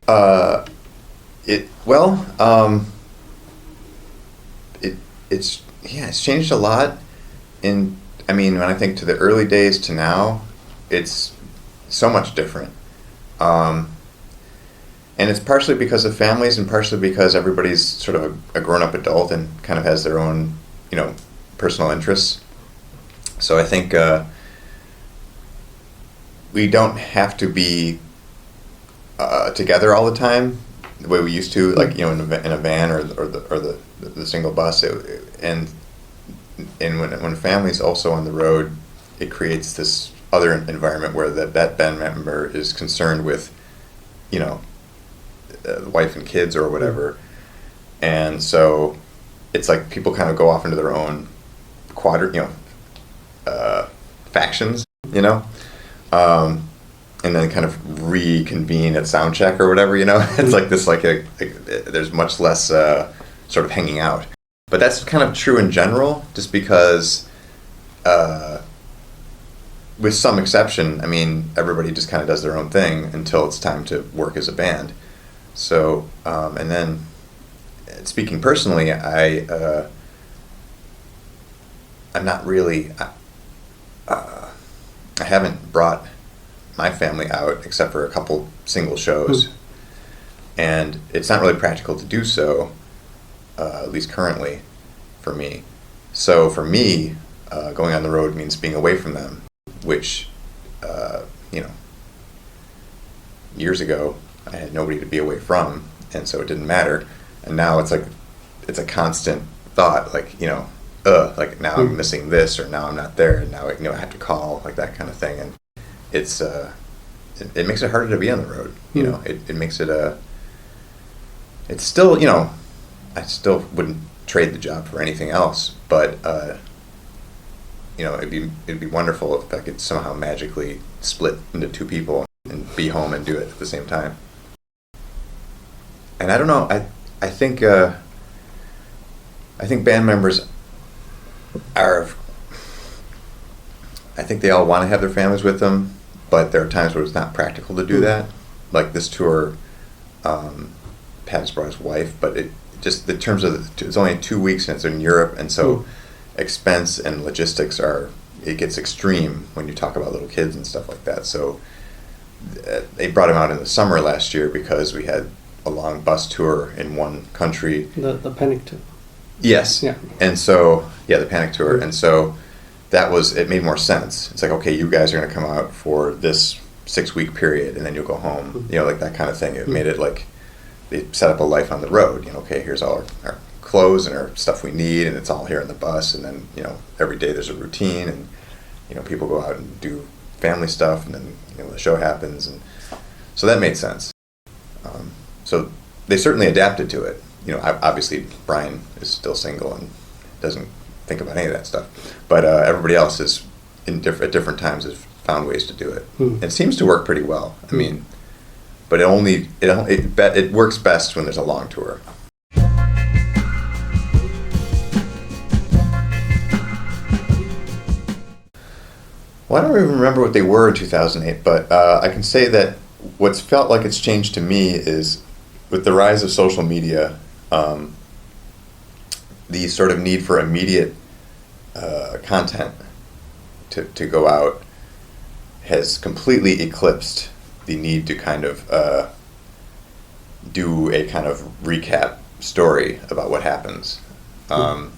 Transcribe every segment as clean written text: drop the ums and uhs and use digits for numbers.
Uh, it well, it's changed a lot. I mean, when I think to the early days to now, it's so much different. Um, and it's partially because of families, and partially because everybody's sort of a grown-up adult and kind of has their own, personal interests. So I think we don't have to be together all the time the way we used to, like in a van or the single bus. And when a family's also on the road, it creates this other environment where that band member is concerned with, the wife and kids or whatever, and so it's like people kind of go off into their own factions, and then kind of reconvene at sound check or whatever. It's like this, there's much less sort of hanging out. But that's kind of true in general, just because, with some exception, I mean, everybody just kind of does their own thing until it's time to work as a band. So, and then, speaking personally, I'm not really, I haven't brought my family out except for a couple single shows, and it's not really practical to do so, at least currently, for me. So for me, going on the road means being away from them, which, years ago I had nobody to be away from, and so it didn't matter. And now it's like, it's a constant thought, like, like now I'm missing this, or now I'm not there, and now I have to call, like that kind of thing. And it's it makes it harder to be on the road. It makes it it's still, I still wouldn't trade the job for anything else, but it'd be wonderful if I could somehow magically split into two people and be home and do it at the same time. And I don't know, I think band members I think they all want to have their families with them, but there are times where it's not practical to do that. Like this tour, Pat's brought his wife, but it just, in terms of, it's only 2 weeks and it's in Europe, and so expense and logistics it gets extreme when you talk about little kids and stuff like that. So they brought him out in the summer last year because we had a long bus tour in one country. The Panic Tour. Yes. Yeah. And so, the Panic Tour. And so it made more sense. It's like, okay, you guys are going to come out for this 6-week period and then you'll go home, like that kind of thing. It made it like they set up a life on the road. Okay, here's all our clothes and our stuff we need, and it's all here in the bus. And then, every day there's a routine, and, people go out and do family stuff, and then, the show happens. And so that made sense. So they certainly adapted to it. Obviously Brian is still single and doesn't think about any of that stuff, but everybody else is at different times has found ways to do it. And it seems to work pretty well. I mean, but it works best when there's a long tour. Well, I don't even remember what they were in 2008, but I can say that what's felt like it's changed to me is, with the rise of social media, the sort of need for immediate content to go out has completely eclipsed the need to kind of do a kind of recap story about what happens. And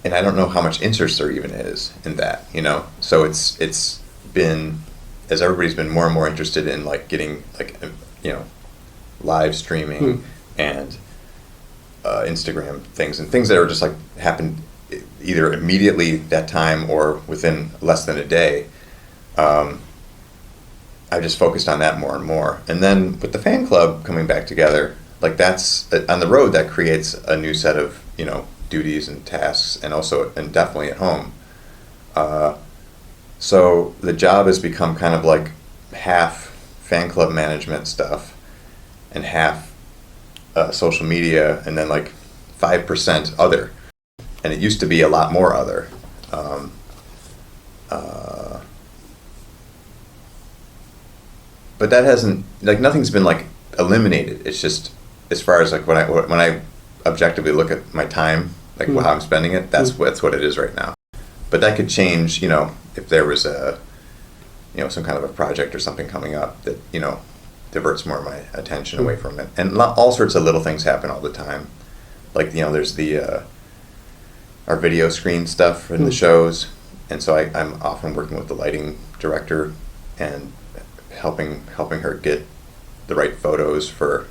I don't know how much interest there even is in that, So it's been, as everybody's been more and more interested in like getting like live streaming and Instagram things, and things that are just like happen either immediately that time or within less than a day. I've just focused on that more and more. And then with the fan club coming back together, like that's on the road, that creates a new set of duties and tasks, and definitely at home. So the job has become kind of like half fan club management stuff and half social media, and then like 5% other. And it used to be a lot more other. but that hasn't, like, nothing's been like eliminated. It's just, as far as like when I objectively look at my time, like how I'm spending it, that's what it is right now. But that could change, if there was some kind of a project or something coming up that, diverts more of my attention away from it. And all sorts of little things happen all the time. Like, there's our video screen stuff in the shows. And so I'm often working with the lighting director and helping her get the right photos for,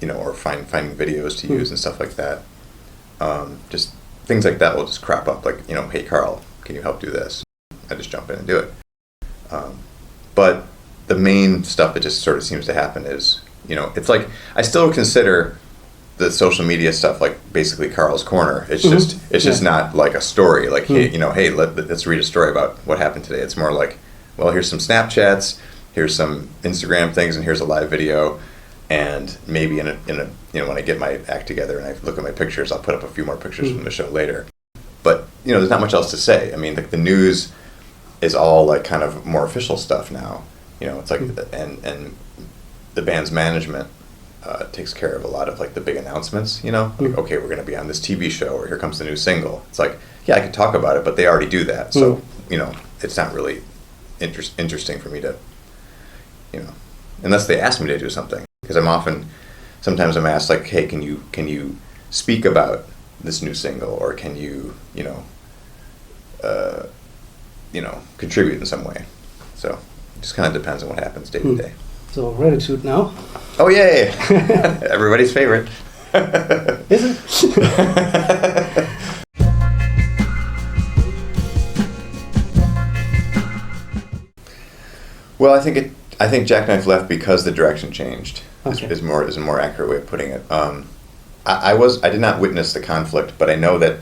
or finding videos to use and stuff like that. Just things like that will just crop up, like, hey, Karl, can you help do this? I just jump in and do it. But the main stuff that just sort of seems to happen is, it's like, I still consider the social media stuff like basically Karl's Corner. It's just not like a story. Like, hey, let's read a story about what happened today. It's more like, well, here's some Snapchats, here's some Instagram things, and here's a live video. And maybe in a when I get my act together and I look at my pictures, I'll put up a few more pictures from the show later. But there's not much else to say. I mean, the news is all like kind of more official stuff now. It's like and the band's management takes care of a lot of like the big announcements. Like, okay, we're going to be on this TV show, or here comes the new single. It's like, yeah, I can talk about it, but they already do that. So it's not really interesting for me to unless they ask me to do something. Because sometimes I'm asked, like, hey, can you speak about this new single, or can you, contribute in some way? So it just kind of depends on what happens day to day. So Gratitude now. Oh, yay! Everybody's favorite. Is it? Well, I think Jackknife left because the direction changed. Okay. Is a more accurate way of putting it. I did not witness the conflict, but I know that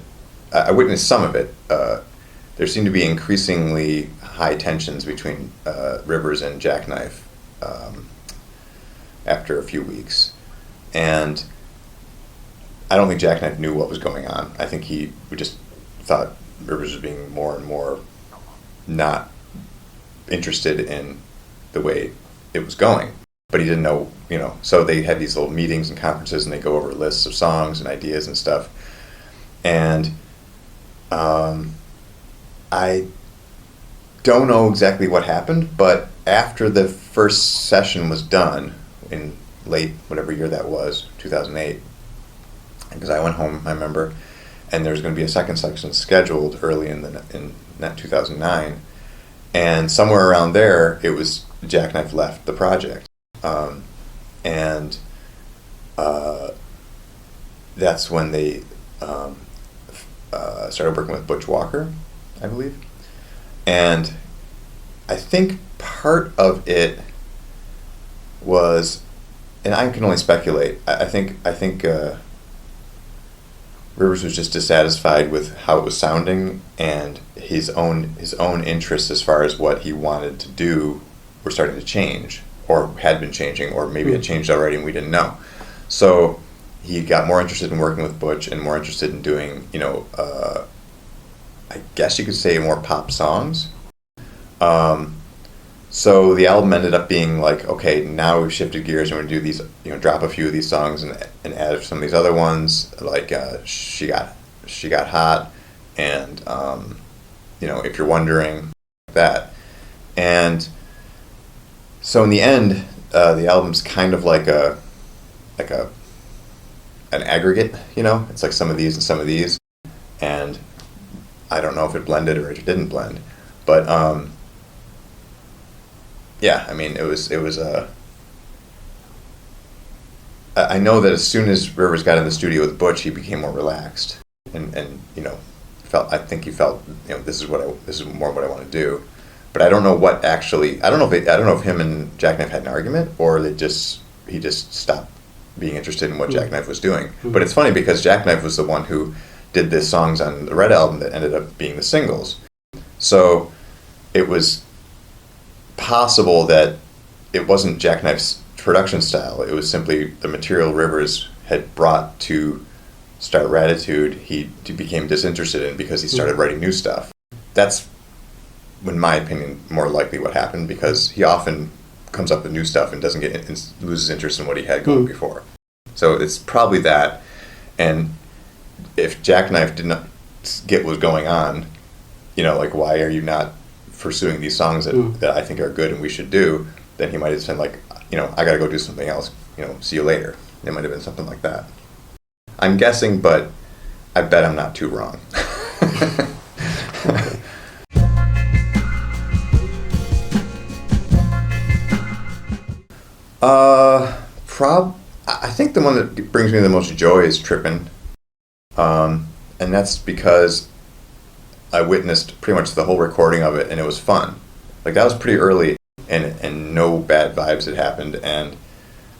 I witnessed some of it. There seemed to be increasingly high tensions between Rivers and Jackknife after a few weeks, and I don't think Jackknife knew what was going on. I think we just thought Rivers was being more and more not interested in the way it was going. But he didn't know, so they had these little meetings and conferences, and they go over lists of songs and ideas and stuff. And I don't know exactly what happened, but after the first session was done in late, whatever year that was, 2008, because I went home, I remember, and there was going to be a second section scheduled early in that 2009, and somewhere around there, it was Jackknife left the project. And that's when they started working with Butch Walker, I believe. And I think part of it was, and I can only speculate, I think Rivers was just dissatisfied with how it was sounding, and his own interests as far as what he wanted to do were starting to change, or had been changing, or maybe had changed already and we didn't know. So he got more interested in working with Butch and more interested in doing, I guess you could say more pop songs. So the album ended up being like, okay, now we've shifted gears and we're going to do these, drop a few of these songs and add some of these other ones, like She Got Hot, and, If You're Wondering, like that. And so in the end, the album's kind of like an aggregate, it's like some of these and some of these, and I don't know if it blended or it didn't blend, but yeah, I mean, it was I know that as soon as Rivers got in the studio with Butch, he became more relaxed, and I think he felt, this is more what I want to do. But I don't know what actually. I don't know if him and Jackknife had an argument, or he just stopped being interested in what Jackknife was doing. But it's funny because Jackknife was the one who did the songs on the Red album that ended up being the singles. So it was possible that it wasn't Jackknife's production style. It was simply the material Rivers had brought to start Gratitude. He became disinterested in because he started writing new stuff. That's, in my opinion, more likely what happened, because he often comes up with new stuff and doesn't get loses interest in what he had going before. So it's probably that. And if Jackknife did not get what was going on, like, why are you not pursuing these songs that I think are good and we should do, then he might have said, like, I gotta go do something else, see you later. It might have been something like that. I'm guessing, but I bet I'm not too wrong. I think the one that brings me the most joy is Trippin'. And that's because I witnessed pretty much the whole recording of it, and it was fun. Like, that was pretty early, and no bad vibes had happened, and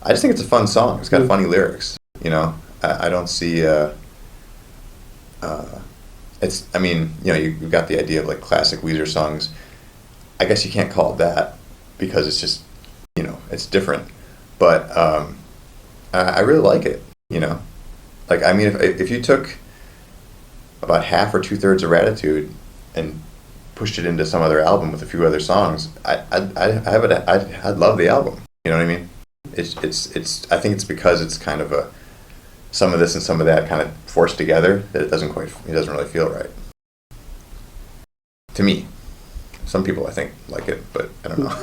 I just think it's a fun song. It's got funny lyrics, I don't see, you've got the idea of, like, classic Weezer songs. I guess you can't call it that, because it's just, it's different. But I really like it, Like, if you took about half or 2/3 of Ratitude and pushed it into some other album with a few other songs, I'd love the album. You know what I mean? It's I think it's because it's kind of some of this and some of that kind of forced together that it doesn't really feel right. To me. Some people, I think, like it, but I don't know.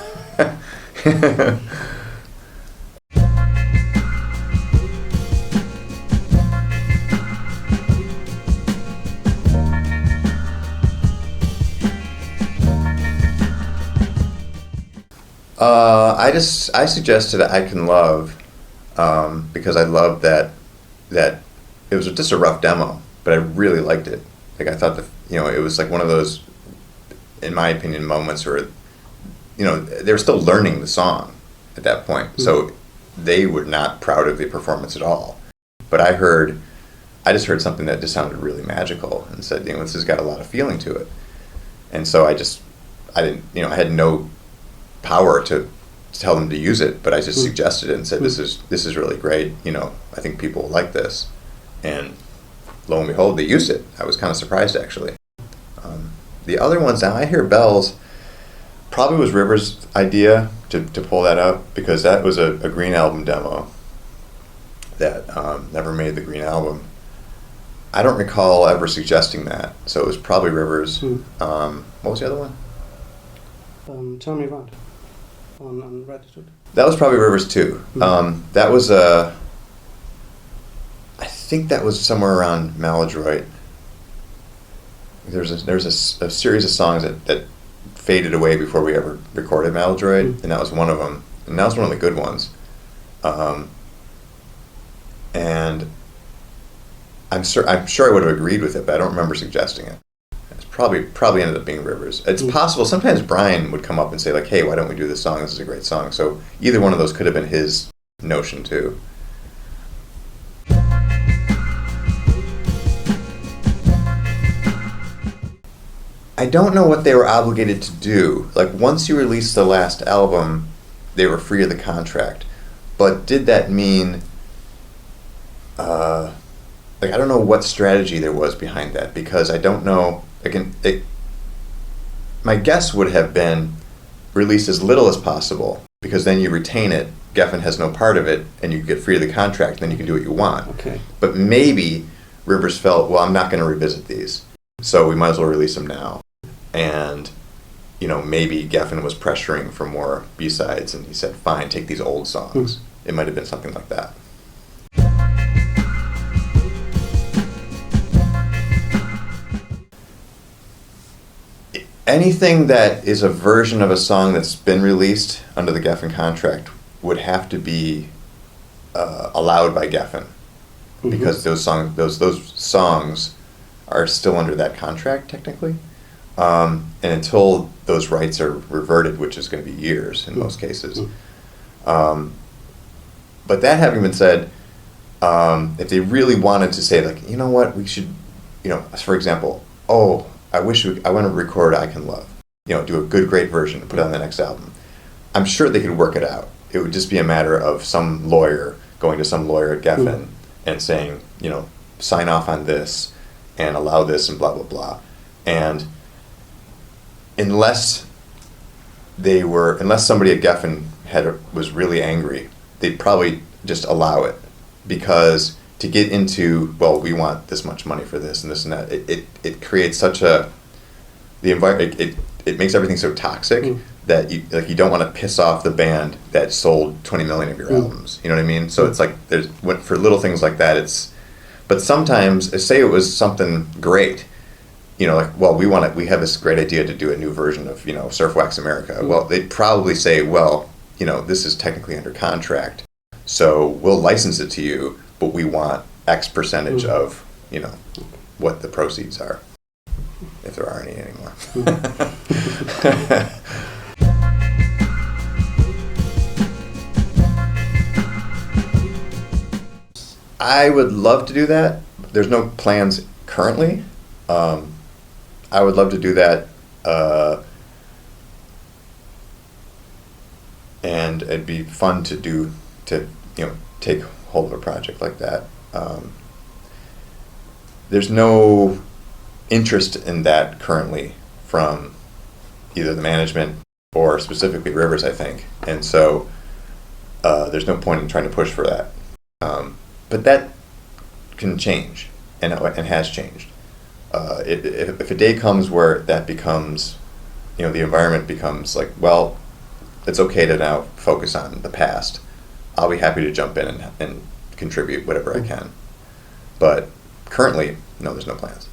I suggested I Can Love because I loved that it was just a rough demo, but I really liked it. Like, I thought it was like one of those, in my opinion, moments where they were still learning the song at that point, so they were not proud of the performance at all. But I just heard something that just sounded really magical and said, this has got a lot of feeling to it. And so I didn't, I had no power to tell them to use it, but I just suggested it and said, this is really great. I think people will like this. And lo and behold, they used it. I was kind of surprised, actually. The other ones, now I Hear Bells, probably was Rivers' idea to pull that up, because that was a Green Album demo that never made the Green Album. I don't recall ever suggesting that, so it was probably Rivers. What was the other one? Turn Me Round on Ratitude. That was probably Rivers too. That was I think that was somewhere around Maladroit. There's a series of songs that faded away before we ever recorded Maladroit, and that was one of them. And that was one of the good ones. And I'm sure I would have agreed with it, but I don't remember suggesting it. It's probably ended up being Rivers. It's possible. Sometimes Brian would come up and say, like, hey, why don't we do this song? This is a great song. So either one of those could have been his notion too. I don't know what they were obligated to do. Like, once you released the last album, they were free of the contract. But did that mean, I don't know what strategy there was behind that, because I don't know. My guess would have been release as little as possible, because then you retain it, Geffen has no part of it, and you get free of the contract, and then you can do what you want. Okay. But maybe Rivers felt, well, I'm not going to revisit these, so we might as well release them now. And, maybe Geffen was pressuring for more B-sides, and he said, fine, take these old songs. It might have been something like that. Anything that is a version of a song that's been released under the Geffen contract would have to be allowed by Geffen, because those songs are still under that contract technically, and until those rights are reverted, which is going to be years in most cases. But that having been said, if they really wanted to say, like, we should, for example, I want to record I Can Love, do a good, great version and put it on the next album. I'm sure they could work it out. It would just be a matter of some lawyer going to some lawyer at Geffen and saying, sign off on this and allow this and blah, blah, blah. And unless somebody at Geffen was really angry, they'd probably just allow it, because to get into, well, we want this much money for this and this and that, it creates such a, the environment, it makes everything so toxic that you don't want to piss off the band that sold 20 million of your albums. You know what I mean? So it's like for little things like that, but sometimes, say it was something great, like, well, we have this great idea to do a new version of, Surf Wax America. Well, they'd probably say, well, this is technically under contract, so we'll license it to you, but we want X percentage of, what the proceeds are, if there are any anymore. I would love to do that. There's no plans currently. I would love to do that, and it'd be fun to take hold of a project like that. There's no interest in that currently from either the management or specifically Rivers, I think, and so there's no point in trying to push for that. But that can change, and has changed. If a day comes where that becomes, the environment becomes like, well, it's okay to now focus on the past, I'll be happy to jump in and contribute whatever I can. But currently, no, there's no plans.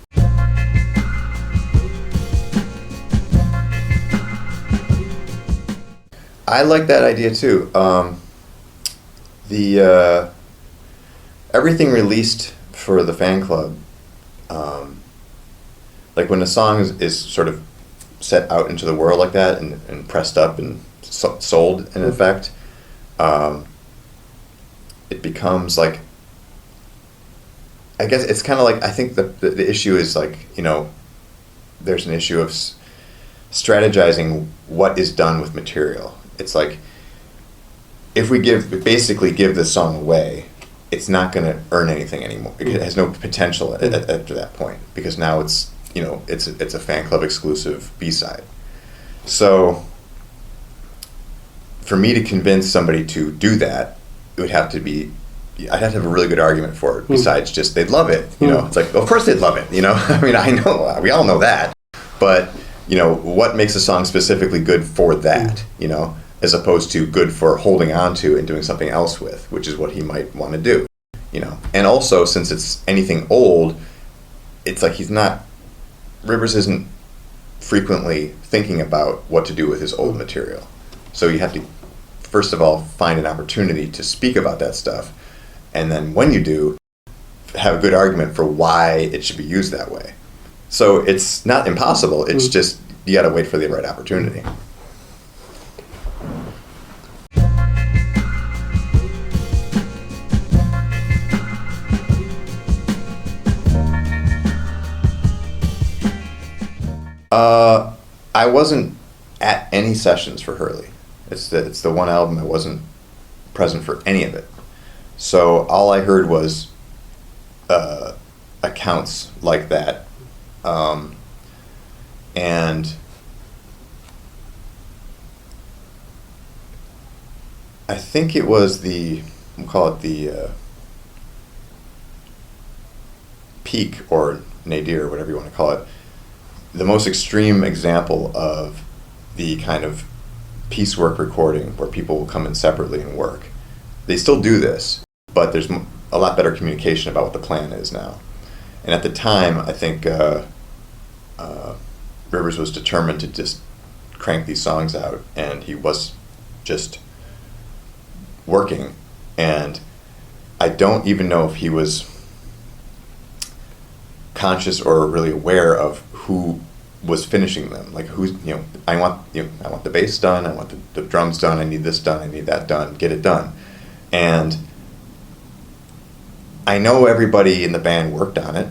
I like that idea too. Everything released for the fan club, like when a song is sort of set out into the world like that and pressed up and sold in effect, it becomes like, I guess it's kind of like, I think the issue is like, there's an issue of strategizing what is done with material. It's like, if we basically give this song away, it's not going to earn anything anymore. It has no potential after that point, because now it's a fan club exclusive B-side. So for me to convince somebody to do that, it would have to be, I'd have to have a really good argument for it, besides just they'd love it. It's like, well, of course they'd love it. I mean, I know, we all know that. But, what makes a song specifically good for that, as opposed to good for holding on to and doing something else with, which is what he might want to do, And also, since it's anything old, it's like Rivers isn't frequently thinking about what to do with his old material. So you have to, first of all, find an opportunity to speak about that stuff, and then when you do, have a good argument for why it should be used that way. So it's not impossible, it's just, you gotta wait for the right opportunity. I wasn't at any sessions for Hurley. It's the one album I wasn't present for any of it. So all I heard was accounts like that, and I think it was we'll call it the peak, or nadir, whatever you want to call it, the most extreme example of the kind of piecework recording where people will come in separately and work. They still do this, but there's a lot better communication about what the plan is now. And at the time, I think Rivers was determined to just crank these songs out, and he was just working. And I don't even know if he was conscious or really aware of who was finishing them. Like, who's, I want the bass done, I want the drums done, I need this done, I need that done, get it done. And I know everybody in the band worked on it,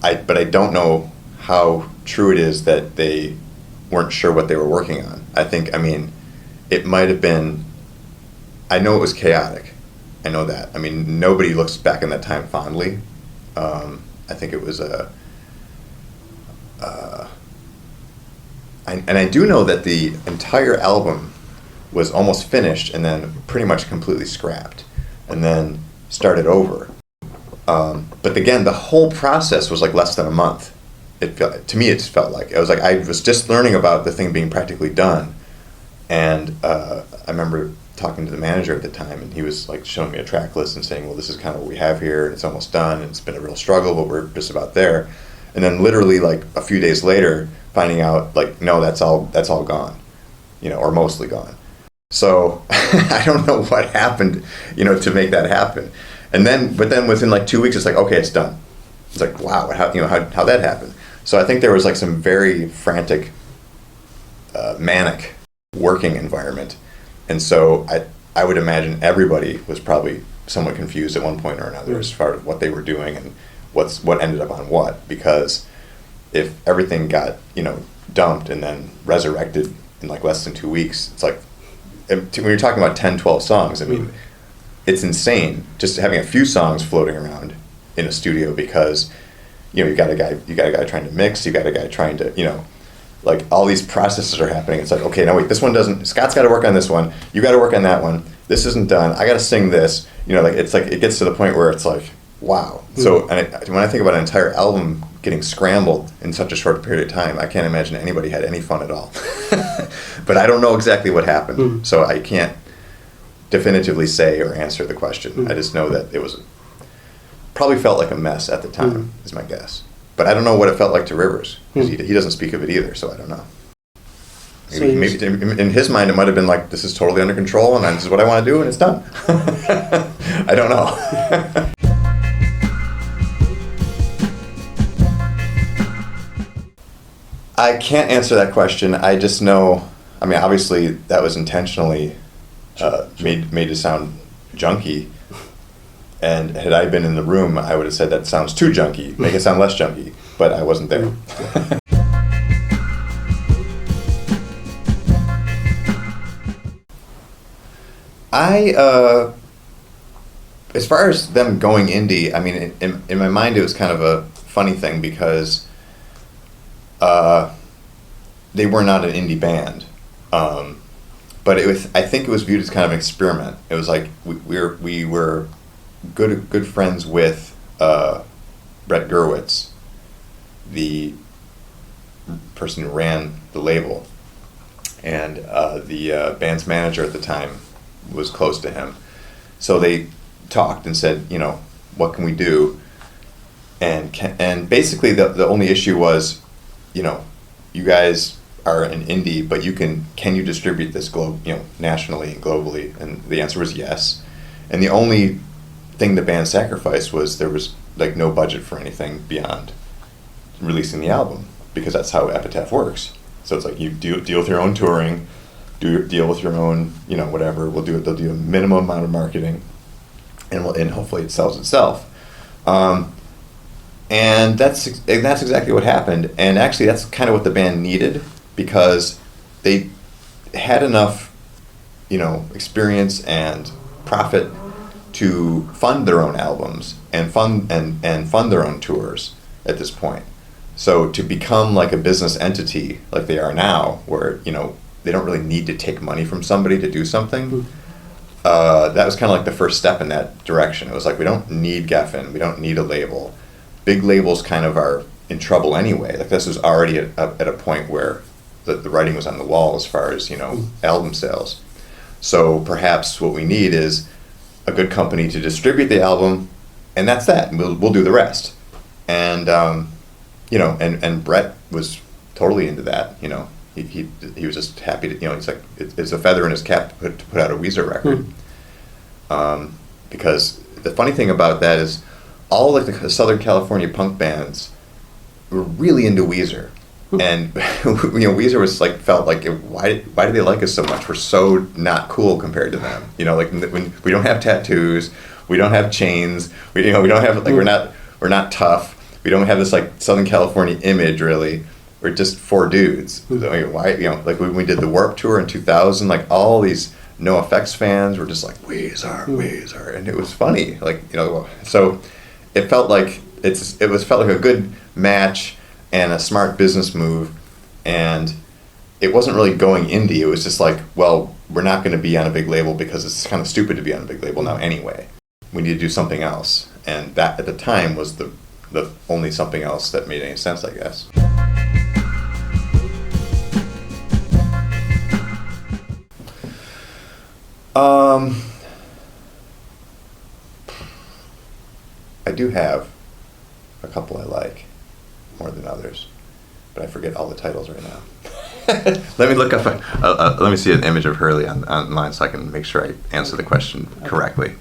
but I don't know how true it is that they weren't sure what they were working on. It might have been, I know it was chaotic. I know that. Nobody looks back in that time fondly. I think it was and I do know that the entire album was almost finished and then pretty much completely scrapped, and then started over. But again, the whole process was like less than a month. To me, it felt like it was like I was just learning about the thing being practically done, and I remember talking to the manager at the time, and he was like showing me a track list and saying, "Well, this is kind of what we have here, and it's almost done, and it's been a real struggle, but we're just about there." And then literally like a few days later, finding out like, no, that's all gone, or mostly gone. So I don't know what happened, to make that happen. But then within like 2 weeks, it's like, okay, it's done. It's like, wow, how that happened. So I think there was like some very frantic, manic working environment. And so I would imagine everybody was probably somewhat confused at one point or another as far as what they were doing and what ended up on what. Because if everything got, dumped and then resurrected in like less than 2 weeks, it's like, when you're talking about 10, 12 songs, I mean, it's insane just having a few songs floating around in a studio because, you got a guy trying to mix, you got a guy trying to, like all these processes are happening. It's like, okay, no, wait, this one doesn't, Scott's got to work on this one, you got to work on that one, this isn't done, I got to sing this, it's like, it gets to the point where it's like, wow. So when I think about an entire album getting scrambled in such a short period of time, I can't imagine anybody had any fun at all. But I don't know exactly what happened, so I can't definitively say or answer the question. I just know that it was probably felt like a mess at the time, is my guess. But I don't know what it felt like to Rivers, because he doesn't speak of it either, so I don't know. Maybe in his mind it might have been like, this is totally under control and this is what I want to do and it's done. I don't know. I can't answer that question. I just know, obviously that was intentionally made to sound junky. And had I been in the room, I would have said that sounds too junky, make it sound less junky. But I wasn't there. As far as them going indie, in my mind it was kind of a funny thing because they were not an indie band, but I think it was viewed as kind of an experiment. It was like we were good friends with Brett Gurwitz, the person who ran the label, and the band's manager at the time was close to him. So they talked and said, what can we do? And basically the only issue was, you guys are an indie, but can you distribute this nationally and globally? And the answer was yes. And the only thing the band sacrificed was there was like no budget for anything beyond releasing the album, because that's how Epitaph works. So it's like you deal with your own touring, deal with your own, whatever. They'll do a minimum amount of marketing, and hopefully it sells itself. And that's exactly what happened. And actually, that's kind of what the band needed, because they had enough, experience and profit to fund their own albums and fund their own tours at this point. So to become like a business entity like they are now, where they don't really need to take money from somebody to do something. That was kind of like the first step in that direction. It was like, we don't need Geffen, we don't need a label. Big labels kind of are in trouble anyway. Like this was already at a point where the writing was on the wall as far as album sales. So perhaps what we need is a good company to distribute the album, and that's that. We'll do the rest. And and Brett was totally into that. He was just happy to, he's like, it's a feather in his cap to put out a Weezer record. Because the funny thing about that is all like the Southern California punk bands were really into Weezer. And Weezer was like, felt like, why do they like us so much? We're so not cool compared to them. Like when we don't have tattoos, we don't have chains, we don't have like, we're not tough. We don't have this like Southern California image really. We're just four dudes. Why? Like when we did the Warped Tour in 2000, like all these NoFX fans were just like Weezer, and it was funny. Like so it felt like felt like a good match and a smart business move, and it wasn't really going indie. It was just like, well, we're not going to be on a big label because it's kind of stupid to be on a big label now anyway. We need to do something else. And that, at the time, was the only something else that made any sense, I guess. I do have a couple I like more than others, but I forget all the titles right now. Let me look up. Let me see an image of Hurley online so I can make sure I answer the question correctly.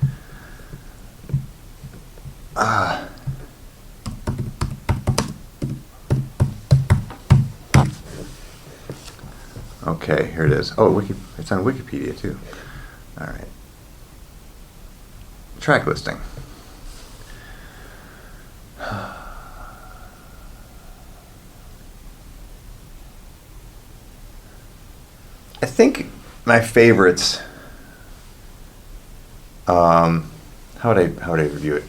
Okay, here it is. Oh, it's on Wikipedia too. All right. Track listing. I think my favorites. How would I review it?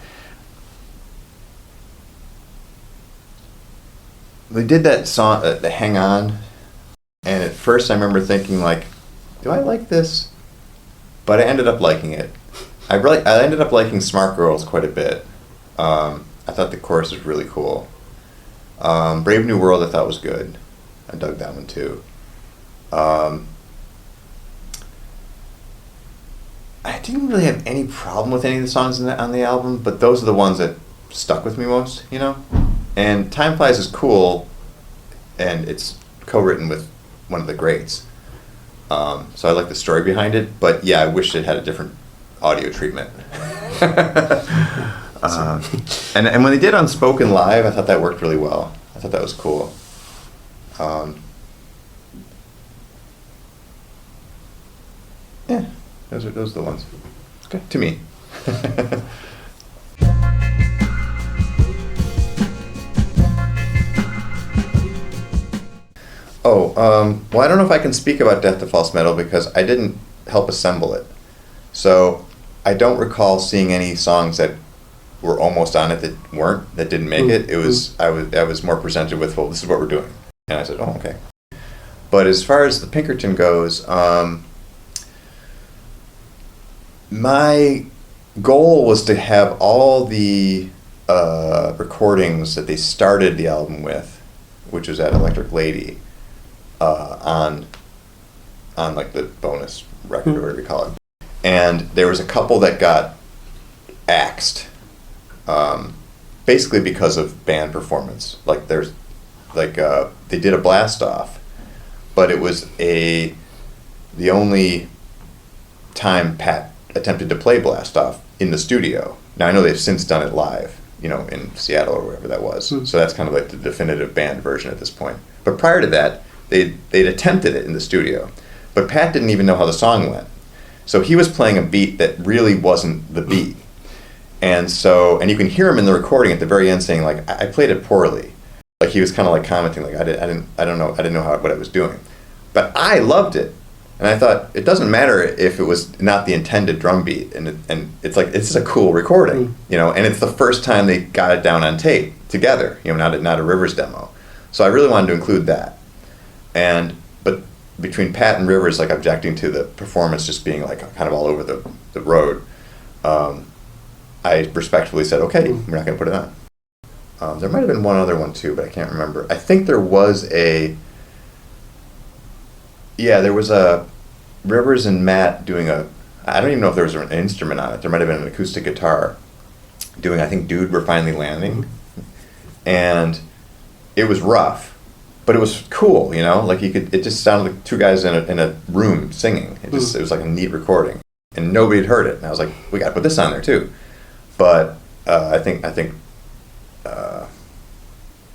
They did that song, the "Hang On," and at first I remember thinking like, "Do I like this?" But I ended up liking it. I ended up liking "Smart Girls" quite a bit. I thought the chorus was really cool. "Brave New World" I thought was good. I dug that one too. I didn't really have any problem with any of the songs on the album, but those are the ones that stuck with me most, you know? And "Time Flies" is cool, and it's co-written with one of the greats. So I like the story behind it, but yeah, I wish it had a different audio treatment. And when they did Unspoken live, I thought that worked really well. I thought that was cool. Yeah, those are the ones. Okay. To me. Well, I don't know if I can speak about Death to False Metal because I didn't help assemble it. So I don't recall seeing any songs that were almost on it that didn't make it. It was I was more presented with, well, this is what we're doing, and I said, oh, okay. But as far as the Pinkerton goes, my goal was to have all the recordings that they started the album with, which was at Electric Lady, on like the bonus record or whatever you call it. And there was a couple that got axed, basically because of band performance. Like they did a blast off, but it was the only time Pat attempted to play blast off in the studio. Now I know they've since done it live, in Seattle or wherever that was. So that's kind of like the definitive band version at this point. But prior to that, they'd attempted it in the studio, but Pat didn't even know how the song went. So he was playing a beat that really wasn't the beat. And you can hear him in the recording at the very end saying like, I played it poorly. Like he was kind of like commenting like, I didn't know what I was doing. But I loved it. And I thought, it doesn't matter if it was not the intended drum beat, and it's like, it's a cool recording, and it's the first time they got it down on tape together, not a Rivers demo. So I really wanted to include that. But between Pat and Rivers like objecting to the performance just being like kind of all over the road, I respectfully said, okay, we're not going to put it on. There might have been one other one too, but I can't remember. I think there was a Rivers and Matt doing I don't even know if there was an instrument on it. There might have been an acoustic guitar doing, I think, Dude, We're Finally Landing. And it was rough, but it was cool, like it just sounded like two guys in a room singing. It was like a neat recording, and nobody had heard it. And I was like, we got to put this on there too. But I think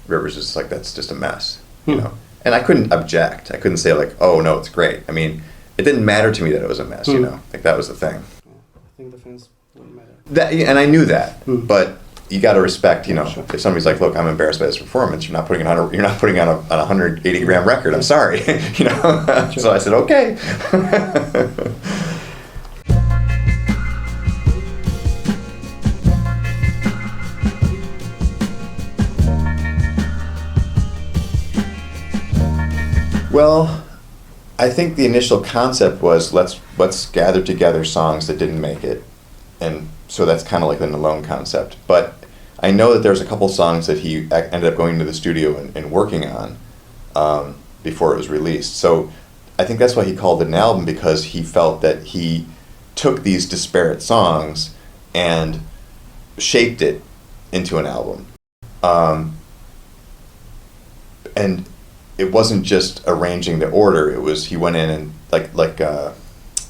Rivers is like, that's just a mess, And I couldn't object. I couldn't say like, oh no, it's great. I mean, it didn't matter to me that it was a mess, Like that was the thing. Yeah, I think the fans wouldn't matter. And I knew that, but you got to respect, sure. If somebody's like, look, I'm embarrassed by this performance. You're not putting on a 180 gram record. I'm sorry, Sure. So I said, okay. Well, I think the initial concept was let's gather together songs that didn't make it, and so that's kind of like an alone concept. But I know that there's a couple songs that he ended up going to the studio and working on before it was released. So I think that's why he called it an album, because he felt that he took these disparate songs and shaped it into an album. And it wasn't just arranging the order. It was, he went in and like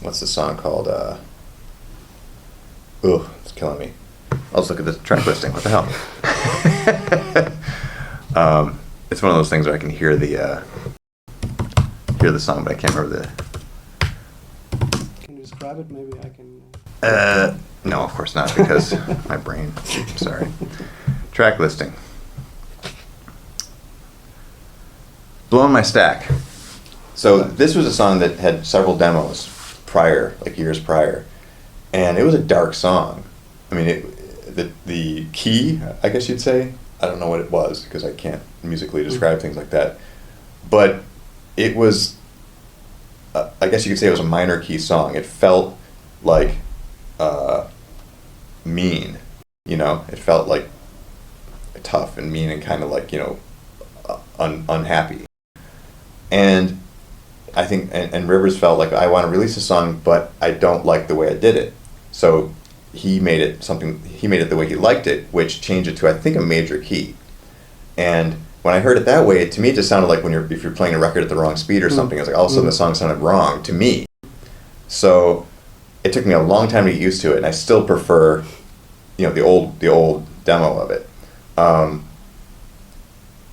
what's the song called? It's killing me. I'll just look at the track listing. What the hell? It's one of those things where I can hear the song, but I can't remember the. Can you describe it? Maybe I can. No, of course not, because my brain. Sorry. Track listing. Blowing My Stack. So this was a song that had several demos prior, like years prior, and it was a dark song. I mean, the key, I guess you'd say, I don't know what it was because I can't musically describe things like that, but it was, I guess you could say it was a minor key song. It felt like mean, you know. It felt like tough and mean and kind of like, you know, unhappy. And I think, and Rivers felt like, I want to release a song, but I don't like the way I did it. So he made it the way he liked it, which changed it to, I think, a major key. And when I heard it that way, to me it just sounded like if you're playing a record at the wrong speed or something, it's like all of a sudden the song sounded wrong to me. So it took me a long time to get used to it, and I still prefer, you know, the old demo of it.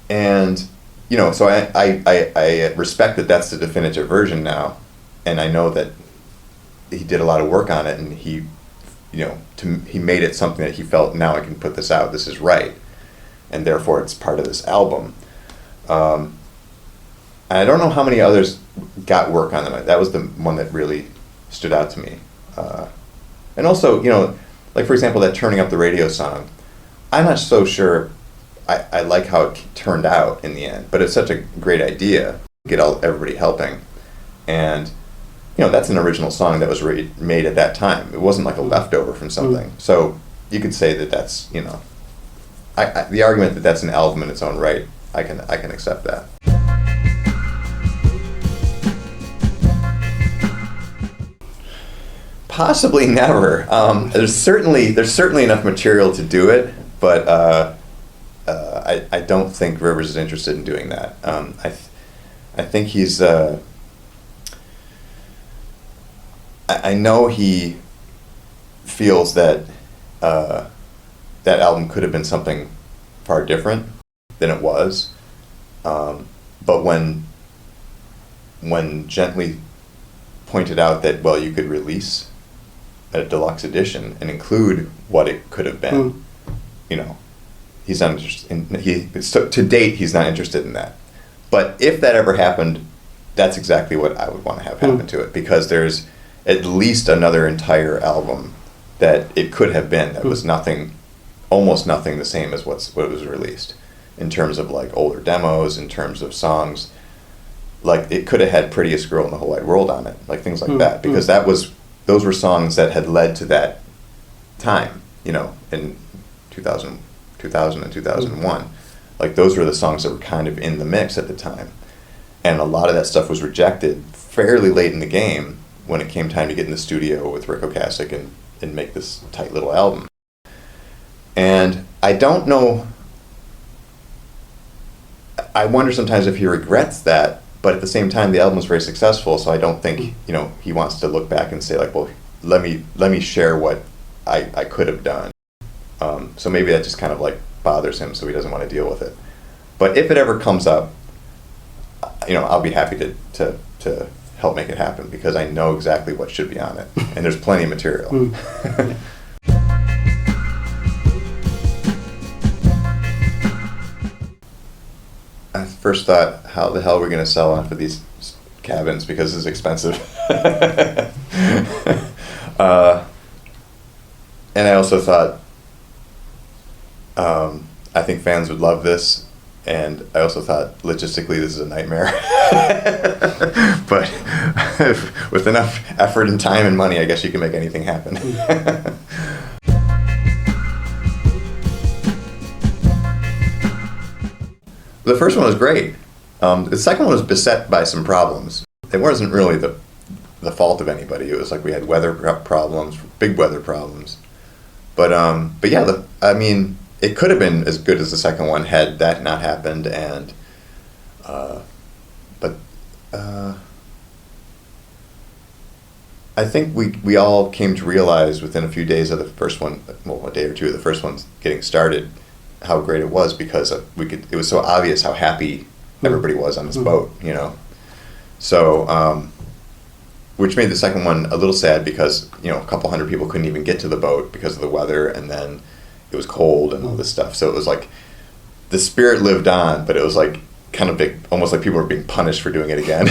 And you know, so I respect that that's the definitive version now, and I know that he did a lot of work on it, and he, you know, he made it something that he felt, now I can put this out, this is right, and therefore it's part of this album. And I don't know how many others got work on them. That was the one that really stood out to me. And also, you know, like for example, that Turning Up the Radio song, I'm not so sure I like how it turned out in the end, but it's such a great idea, get everybody helping. And, you know, that's an original song that was made at that time. It wasn't like a leftover from something. So you could say that that's, you know, the argument that that's an album in its own right, I can accept that. Possibly never. There's certainly enough material to do it, but I don't think Rivers is interested in doing that. I think he's. I know he feels that that album could have been something far different than it was, but when Gently pointed out that, well, you could release a deluxe edition and include what it could have been, you know, he's not interested to date, he's not interested in that. But if that ever happened, that's exactly what I would want to have happen to it, because there's at least another entire album that it could have been that was almost nothing the same as what was released, in terms of like older demos, in terms of songs. Like it could have had Prettiest Girl in the Whole Wide World on it, like things like that, because those were songs that had led to that time, you know, in 2000 and 2001. Like those were the songs that were kind of in the mix at the time. And a lot of that stuff was rejected fairly late in the game when it came time to get in the studio with Rick Ocasek and make this tight little album. And I don't know, I wonder sometimes if he regrets that, but at the same time the album was very successful, so I don't think, you know, he wants to look back and say like, well, let me share what I could have done. So maybe that just kind of like bothers him, so he doesn't want to deal with it. But if it ever comes up, you know, I'll be happy to help make it happen, because I know exactly what should be on it, and there's plenty of material. I first thought, how the hell are we going to sell off of these cabins, because it's expensive. And I also thought, I think fans would love this, and I also thought logistically this is a nightmare. But with enough effort and time and money, I guess you can make anything happen. The first one was great. The second one was beset by some problems. It wasn't really the fault of anybody. It was like we had weather problems, big weather problems. But yeah, I mean, it could have been as good as the second one had that not happened. And I think we all came to realize within a few days of the first one, well, a day or two of the first one getting started, how great it was, because it was so obvious how happy everybody was on this boat, you know. So, which made the second one a little sad because, you know, a couple hundred people couldn't even get to the boat because of the weather, and then it was cold and all this stuff. So it was like the spirit lived on, but it was like kind of big, almost like people were being punished for doing it again.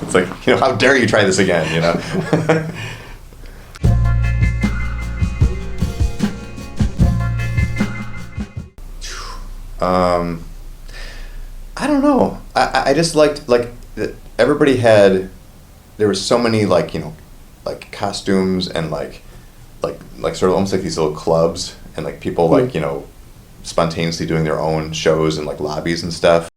It's like, you know, how dare you try this again, you know? I don't know. I just liked, like, everybody had, there were so many, like, you know, like costumes and like sort of almost like these little clubs, and like people like, you know, spontaneously doing their own shows and like lobbies and stuff.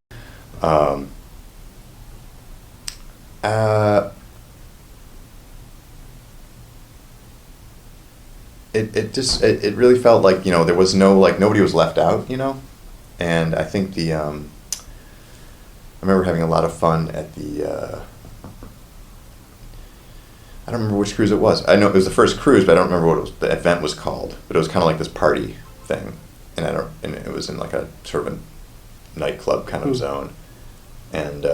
It really felt like, you know, there was no, like, nobody was left out, you know. And I think I remember having a lot of fun at I don't remember which cruise it was. I know it was the first cruise, but I don't remember what the event was called. But it was kind of like this party thing, and it was in like a sort of a nightclub kind of zone, and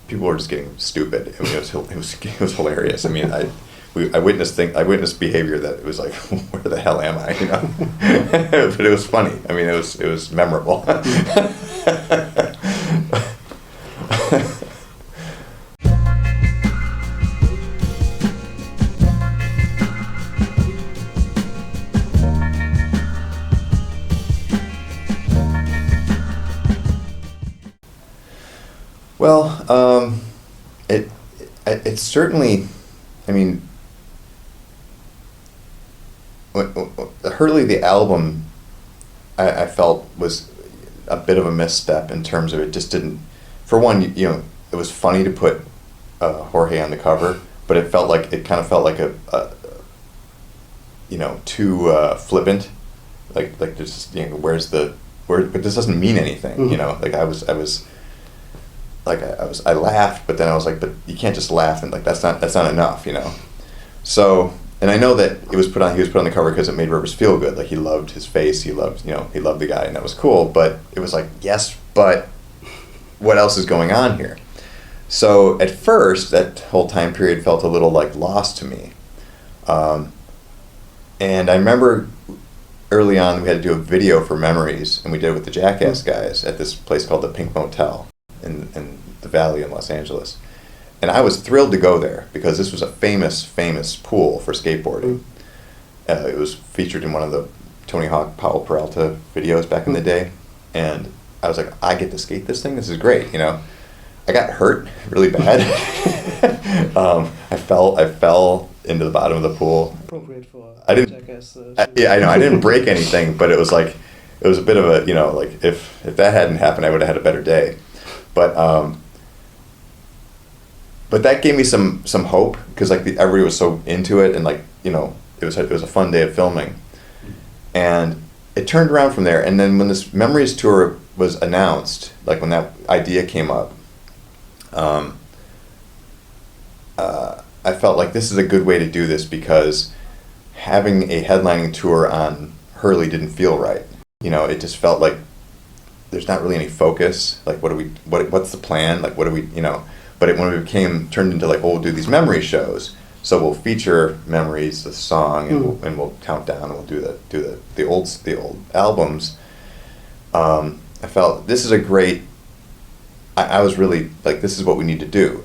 people were just getting stupid. I mean, it was hilarious. I mean, I witnessed behavior that it was like, where the hell am I? You know, but it was funny. I mean, it was memorable. Well, it certainly, I mean, Hurley, the album, I felt was a bit of a misstep in terms of it just didn't, for one, you know, it was funny to put Jorge on the cover, but it kind of felt like a you know, too flippant, like just, you know, but this doesn't mean anything, you know, like I laughed, but then I was like, but you can't just laugh, and like that's not enough, you know. So, and I know that he was put on the cover because it made Rivers feel good, like he loved his face, he loved the guy, and that was cool. But it was like, yes, but what else is going on here? So at first, that whole time period felt a little like lost to me, and I remember early on we had to do a video for Memories, and we did it with the Jackass guys at this place called the Pink Motel in the Valley in Los Angeles. And I was thrilled to go there because this was a famous pool for skateboarding. It was featured in one of the Tony Hawk, Powell Peralta videos back in the day. And I was like, I get to skate this thing? This is great, you know. I got hurt really bad. I fell into the bottom of the pool. Appropriate for Jackass. Yeah, I know. I didn't break anything, but it was like, it was a bit of a, you know, like if that hadn't happened, I would have had a better day. But that gave me some hope because like everybody was so into it, and like, you know, it was a fun day of filming, and it turned around from there. And then when this Memories tour was announced, like when that idea came up, I felt like this is a good way to do this because having a headlining tour on Hurley didn't feel right. You know, it just felt like there's not really any focus. Like, what's the plan? Like, what do we, you know? But when it turned into like, well, we'll do these memory shows. So we'll feature Memories, the song, and we'll count down, and we'll do the old albums. I felt this is a great. I was really like, this is what we need to do.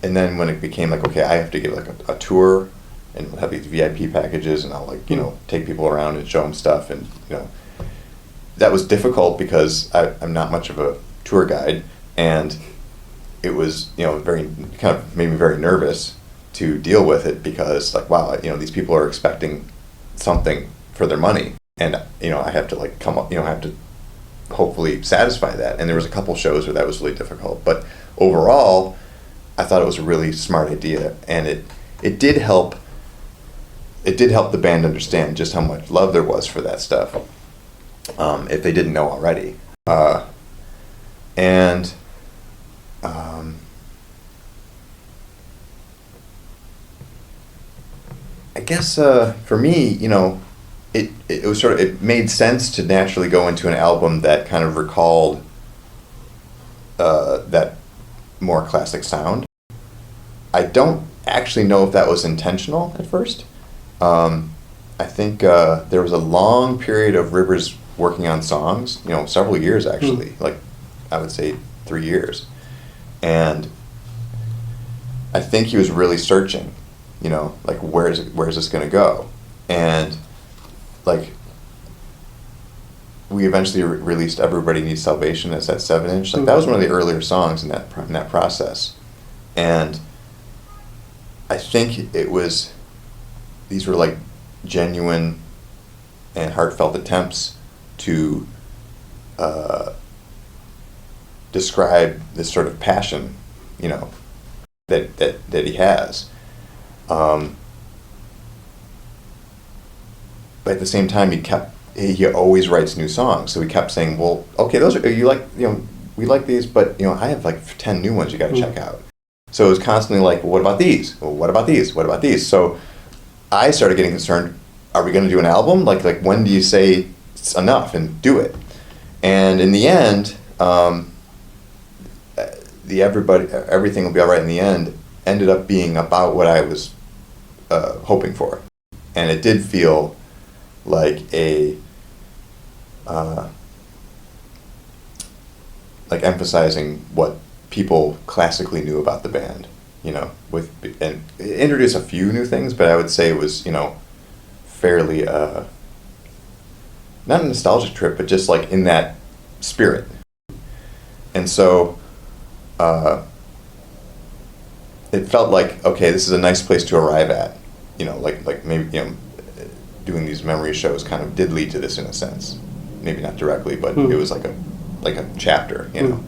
and then when it became like, okay, I have to give like a tour and have these VIP packages, and I'll like, you know, take people around and show them stuff, and you know, that was difficult because I'm not much of a tour guide, and it was, you know, very kind of made me very nervous to deal with it, because like, wow, you know, these people are expecting something for their money, and you know, I have to like come up, you know, I have to hopefully satisfy that. And there was a couple shows where that was really difficult, but overall I thought it was a really smart idea, and it did help the band understand just how much love there was for that stuff, if they didn't know already. And I guess for me, you know, it was sort of, it made sense to naturally go into an album that kind of recalled that more classic sound. I don't actually know if that was intentional at first. I think there was a long period of Rivers working on songs, you know, several years actually, like I would say 3 years. And I think he was really searching, you know, like where's this going to go? And like we eventually released Everybody Needs Salvation as that 7-inch. Like that was one of the earlier songs in that process. And I think these were like genuine and heartfelt attempts to describe this sort of passion, you know, that he has. But at the same time, he always writes new songs, so he kept saying, well, okay, those are, you like, you know, we like these, but you know, I have like 10 new ones you got to check out. So it was constantly like, well, what about these? Well, what about these? What about these? So I started getting concerned, are we going to do an album? Like when do you say it's enough and do it? And in the end, Everything Will Be Alright in the End ended up being about what I was hoping for. And it did feel like like emphasizing what people classically knew about the band, you know, and introduce a few new things, but I would say it was, you know, fairly not a nostalgic trip, but just like in that spirit. And so it felt like, okay, this is a nice place to arrive at, you know, like maybe, you know, doing these memory shows kind of did lead to this in a sense, maybe not directly, but it was like a chapter, you know.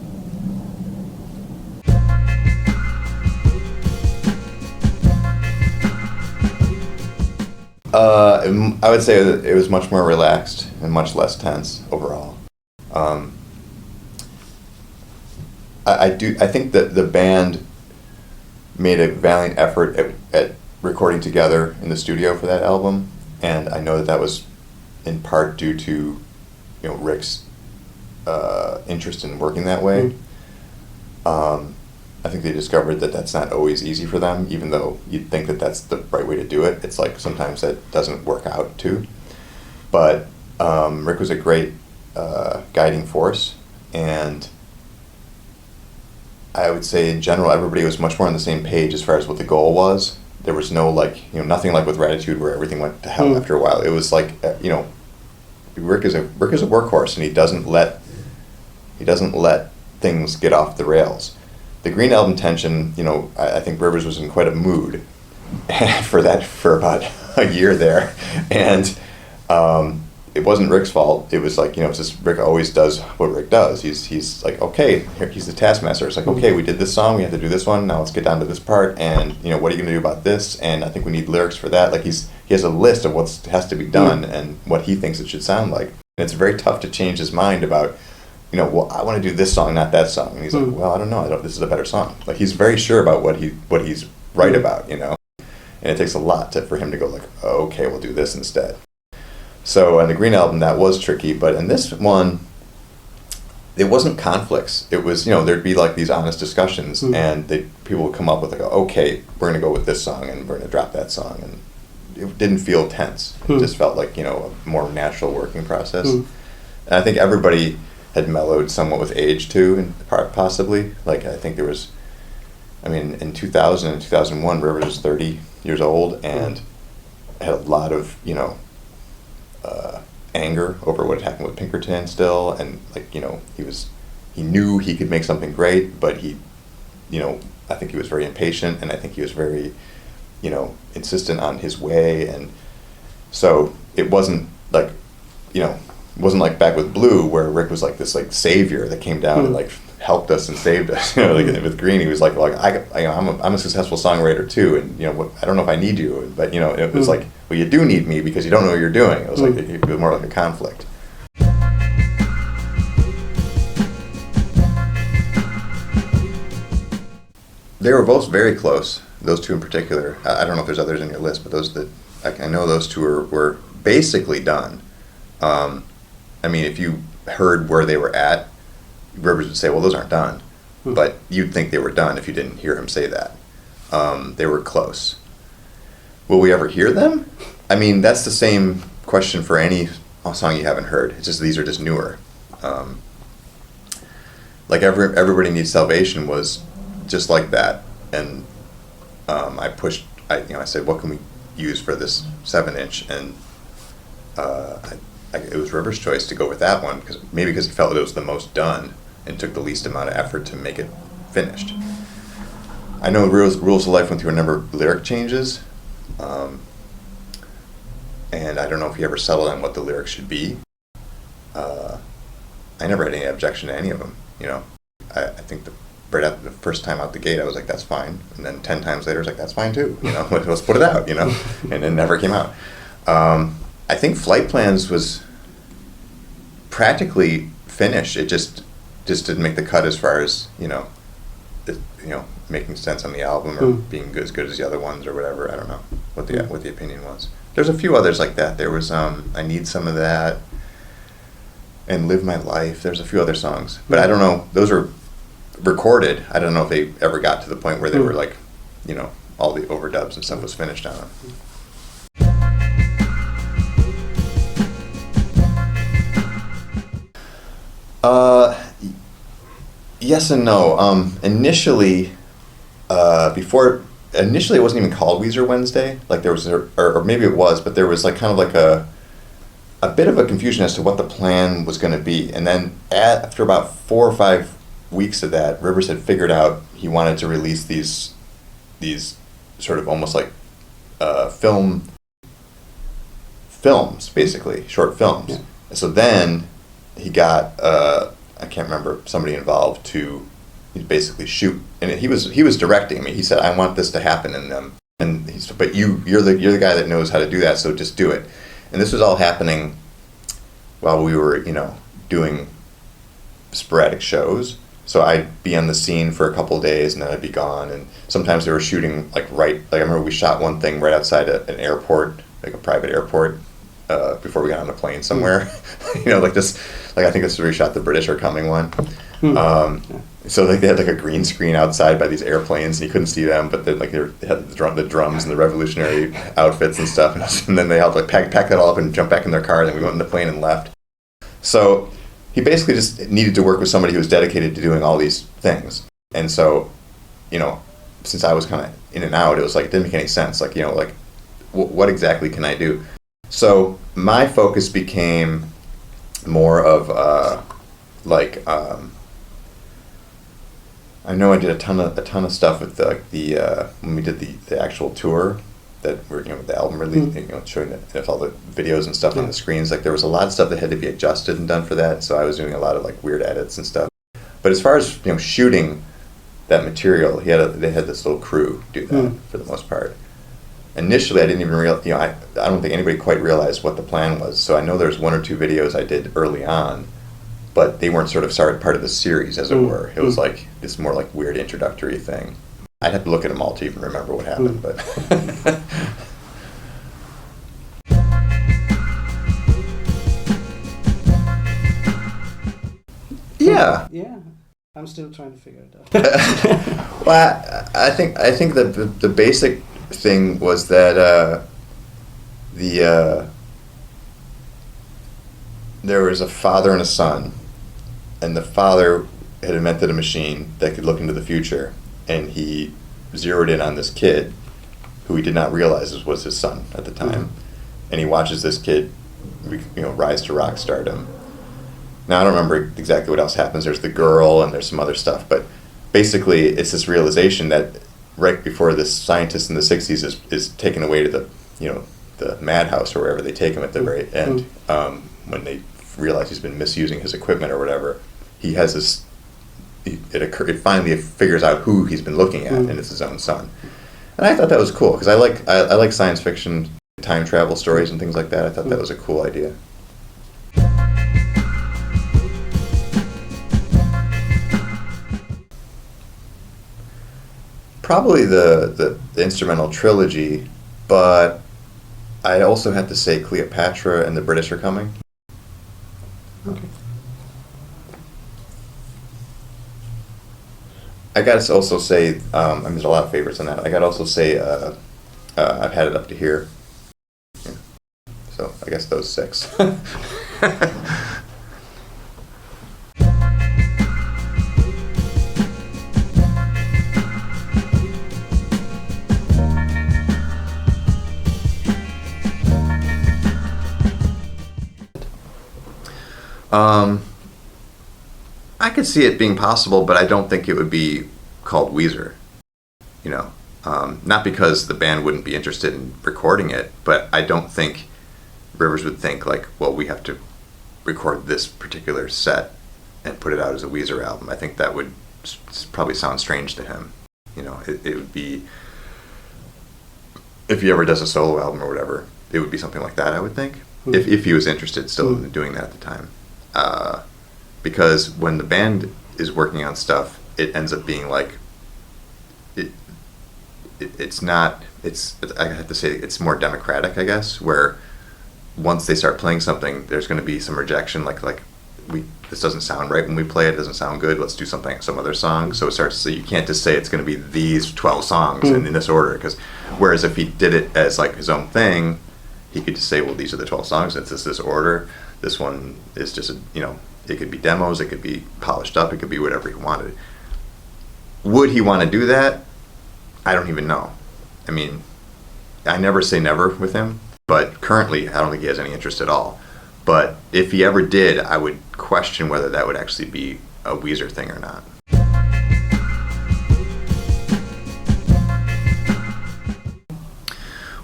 I would say it was much more relaxed and much less tense overall. I think that the band made a valiant effort at recording together in the studio for that album, and I know that was in part due to, you know, Rick's interest in working that way. I think they discovered that that's not always easy for them, even though you'd think that that's the right way to do it. It's like sometimes that doesn't work out too. But Rick was a great guiding force, and I would say in general everybody was much more on the same page as far as what the goal was. There was no like, you know, nothing like with Gratitude where everything went to hell after a while. It was like, you know, Rick is a workhorse, and he doesn't let things get off the rails. The Green Album tension, you know, I think Rivers was in quite a mood for about a year there, and it wasn't Rick's fault. It was like, you know, it's just Rick always does what Rick does. He's like, okay, he's the taskmaster. It's like, okay, we did this song, we have to do this one. Now let's get down to this part, and you know, what are you going to do about this? And I think we need lyrics for that. Like he has a list of what has to be done and what he thinks it should sound like. And it's very tough to change his mind about, you know, well, I want to do this song, not that song. And he's like, well, I don't know. This is a better song. Like he's very sure about what he's right about, you know. And it takes a lot for him to go like, oh, okay, we'll do this instead. So on the Green Album, that was tricky. But in this one, it wasn't conflicts. It was, you know, there'd be like these honest discussions, and people would come up with like, okay, we're going to go with this song, and we're going to drop that song. And it didn't feel tense. It just felt like, you know, a more natural working process. And I think everybody had mellowed somewhat with age too, in part possibly. Like I think there was, I mean, in 2000 and 2001, Rivers was 30 years old and had a lot of, anger over what had happened with Pinkerton still, and he knew he could make something great, but I think he was very impatient, and I think he was very, insistent on his way, and so it wasn't like, back with Blue where Rick was like this like savior that came down and like helped us and saved us. With Green, he was like I'm a successful songwriter too, and I don't know if I need you, but it was like, well, you do need me because you don't know what you're doing. It was like it was more like a conflict. They were both very close. Those two in particular. I don't know if there's others in your list, but those that I know, those two were basically done. I mean, if you heard where they were at, Rivers would say, well, those aren't done. But you'd think they were done if you didn't hear him say that. They were close. Will we ever hear them? I mean, that's the same question for any song you haven't heard. It's just these are just newer. Like Everybody Needs Salvation was just like that. And I said, what can we use for this 7-inch? And it was Rivers' choice to go with that one, because he felt that it was the most done and took the least amount of effort to make it finished. I know Rules of Life went through a number of lyric changes, and I don't know if he ever settled on what the lyrics should be. I never had any objection to any of them. I think right after the first time out the gate, I was like, that's fine. And then 10 times later, I was like, that's fine too. Let's put it out, and it never came out. I think Flight Plans was practically finished. It just didn't make the cut as far as, making sense on the album or being as good as the other ones or whatever. I don't know what the opinion was. There's a few others like that. There was I Need Some of That and Live My Life. There's a few other songs. But I don't know. Those were recorded. I don't know if they ever got to the point where they were like, all the overdubs and stuff was finished on them. Yes and no. Initially it wasn't even called Weezer Wednesday. Like there was, or maybe it was, but there was like kind of like a bit of a confusion as to what the plan was going to be. And then after about 4 or 5 weeks of that, Rivers had figured out he wanted to release these sort of almost like films, basically short films. Yeah. And so then he got I can't remember, somebody involved to basically shoot, and he was directing. I mean, he said, I want this to happen in them, and he said, but you're the guy that knows how to do that, so just do it. And this was all happening while we were doing sporadic shows. So I'd be on the scene for a couple of days and then I'd be gone, and sometimes they were shooting like I remember we shot one thing right outside an airport, like a private airport, before we got on a plane somewhere. I think this is where we shot the British Are Coming one. So they had like a green screen outside by these airplanes, and you couldn't see them, but they had the drums and the revolutionary outfits and stuff, and then they had to pack it all up and jump back in their car, and then we went in the plane and left. So he basically just needed to work with somebody who was dedicated to doing all these things. And so, since I was kind of in and out, it was like, it didn't make any sense. What exactly can I do? So my focus became more of I know I did a ton of stuff with when we did the actual tour that we're with the album release, showing all the videos and stuff on the screens. Like there was a lot of stuff that had to be adjusted and done for that. So I was doing a lot of weird edits and stuff. But as far as shooting that material, they had this little crew do that for the most part. Initially, I didn't even realize, I don't think anybody quite realized what the plan was. So I know there's 1 or 2 videos I did early on, but they weren't sort of part of the series, as it were. It was like this more like weird introductory thing. I'd have to look at them all to even remember what happened, but. Yeah. Yeah. I'm still trying to figure it out. Well, I think the basic thing was that there was a father and a son, and the father had invented a machine that could look into the future, and he zeroed in on this kid who he did not realize was his son at the time, and he watches this kid, rise to rock stardom. Now I don't remember exactly what else happens. There's the girl and there's some other stuff, but basically it's this realization that right before this scientist in the 60s is taken away to the madhouse or wherever they take him at the very end, when they realize he's been misusing his equipment or whatever, he has this. It finally figures out who he's been looking at, and it's his own son. And I thought that was cool because I like science fiction, time travel stories and things like that. I thought that was a cool idea. Probably the instrumental trilogy, but I also have to say Cleopatra and the British Are Coming. Okay. I gotta also say, there's a lot of favorites on that. I gotta also say, I've Had It Up to Here. Yeah. So I guess those 6. I could see it being possible, but I don't think it would be called Weezer. Not because the band wouldn't be interested in recording it, but I don't think Rivers would think like, well, we have to record this particular set and put it out as a Weezer album. I think that would probably sound strange to him. It would be, if he ever does a solo album or whatever, it would be something like that, I would think, if he was interested still in doing that at the time. Because when the band is working on stuff, it ends up being like, I have to say, it's more democratic, I guess, where once they start playing something, there's going to be some rejection, this doesn't sound right when we play it, doesn't sound good, let's do some other song. So you can't just say it's going to be these 12 songs in this order, whereas if he did it as like his own thing, he could just say, well, these are the 12 songs, it's this order, this one is just it could be demos, it could be polished up, it could be whatever he wanted. Would he want to do that? I don't even know. I mean, I never say never with him, but currently I don't think he has any interest at all. But if he ever did, I would question whether that would actually be a Weezer thing or not.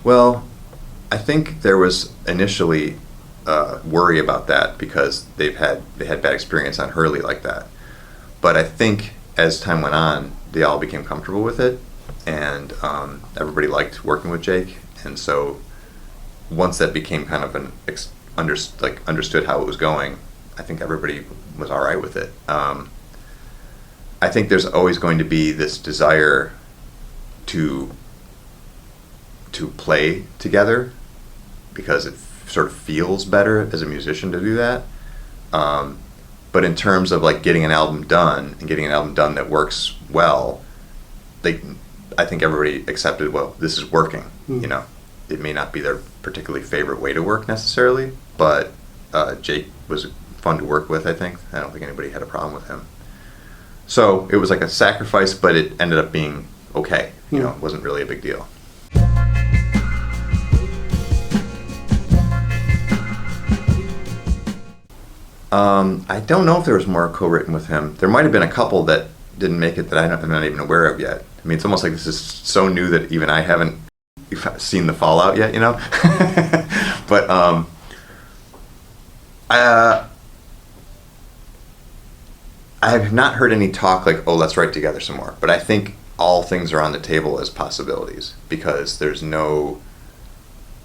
Well, I think there was initially worry about that because they had bad experience on Hurley like that. But I think as time went on, they all became comfortable with it, and everybody liked working with Jake. And so once that became kind of understood how it was going, I think everybody was all right with it. I think there's always going to be this desire to play together because it sort of feels better as a musician to do that. But in terms of like getting an album done and getting an album done that works well, I think everybody accepted, well, this is working. It may not be their particularly favorite way to work necessarily, but Jake was fun to work with, I think. I don't think anybody had a problem with him. So it was like a sacrifice, but it ended up being okay. It wasn't really a big deal. I don't know if there was more co-written with him. There might have been a couple that didn't make it that I'm not even aware of yet. I mean, it's almost like this is so new that even I haven't seen the fallout yet, But I have not heard any talk like, oh, let's write together some more. But I think all things are on the table as possibilities because there's no.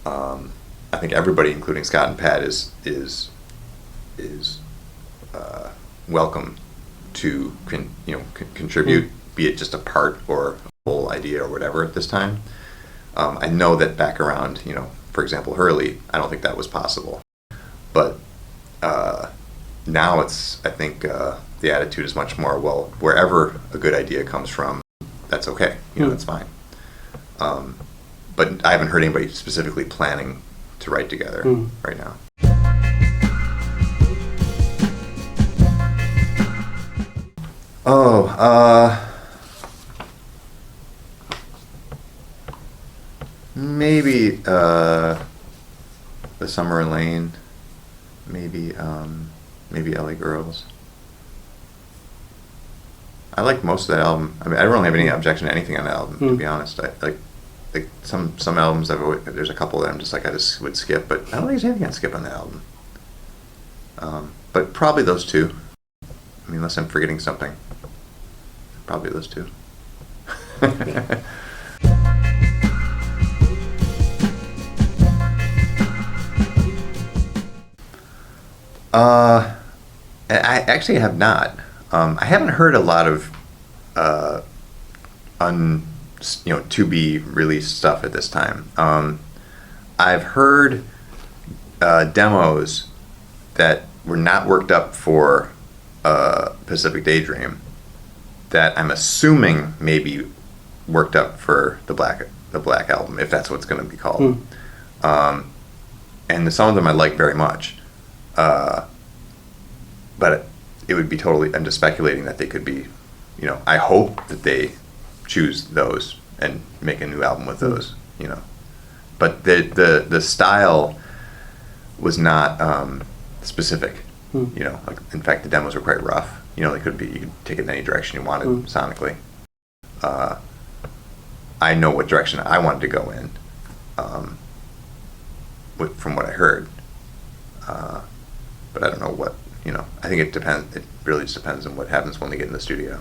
I think everybody, including Scott and Pat, is welcome to contribute, be it just a part or a whole idea or whatever at this time. I know that back around, for example, Hurley, I don't think that was possible. But now I think the attitude is much more, well, wherever a good idea comes from, that's okay. That's fine. But I haven't heard anybody specifically planning to write together right now. Maybe LA Girls. I like most of that album. I mean, I don't really have any objection to anything on the album, to be honest. I like some albums. There's a couple that I'm just like, I just would skip, but I don't think there's anything I'd skip on the album. But probably those two. I mean, unless I'm forgetting something. Probably those two. I actually have not. I haven't heard a lot of to be released stuff at this time. I've heard demos that were not worked up for Pacific Daydream that I'm assuming maybe worked up for the Black album, if that's what it's going to be called. And some of them I like very much. But it would be totally, I'm just speculating that they could be, I hope that they choose those and make a new album with those, But the style was not specific, like, in fact, the demos were quite rough. You could take it in any direction you wanted sonically. I know what direction I wanted to go in, from what I heard. But I don't know what, I think it depends. It really just depends on what happens when they get in the studio.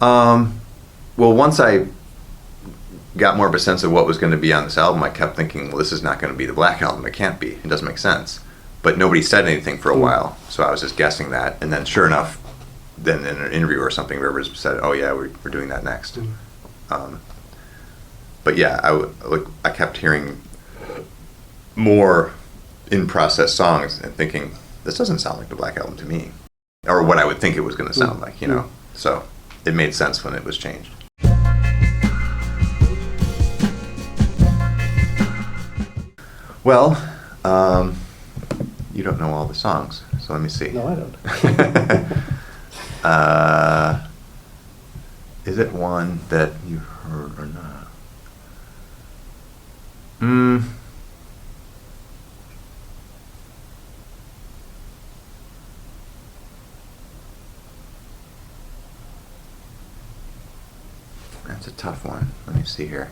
Well, once I got more of a sense of what was going to be on this album, I kept thinking, well, this is not going to be the Black album. It can't be. It doesn't make sense. But nobody said anything for a while, so I was just guessing that. And then, sure enough, then in an interview or something, Rivers said, "Oh yeah, we're doing that next." But yeah, I kept hearing more in-process songs and thinking, this doesn't sound like the Black album to me, or what I would think it was going to sound like, So it made sense when it was changed. Well, you don't know all the songs, so let me see. No, I don't. Is it one that you heard or not? That's a tough one. Let me see here.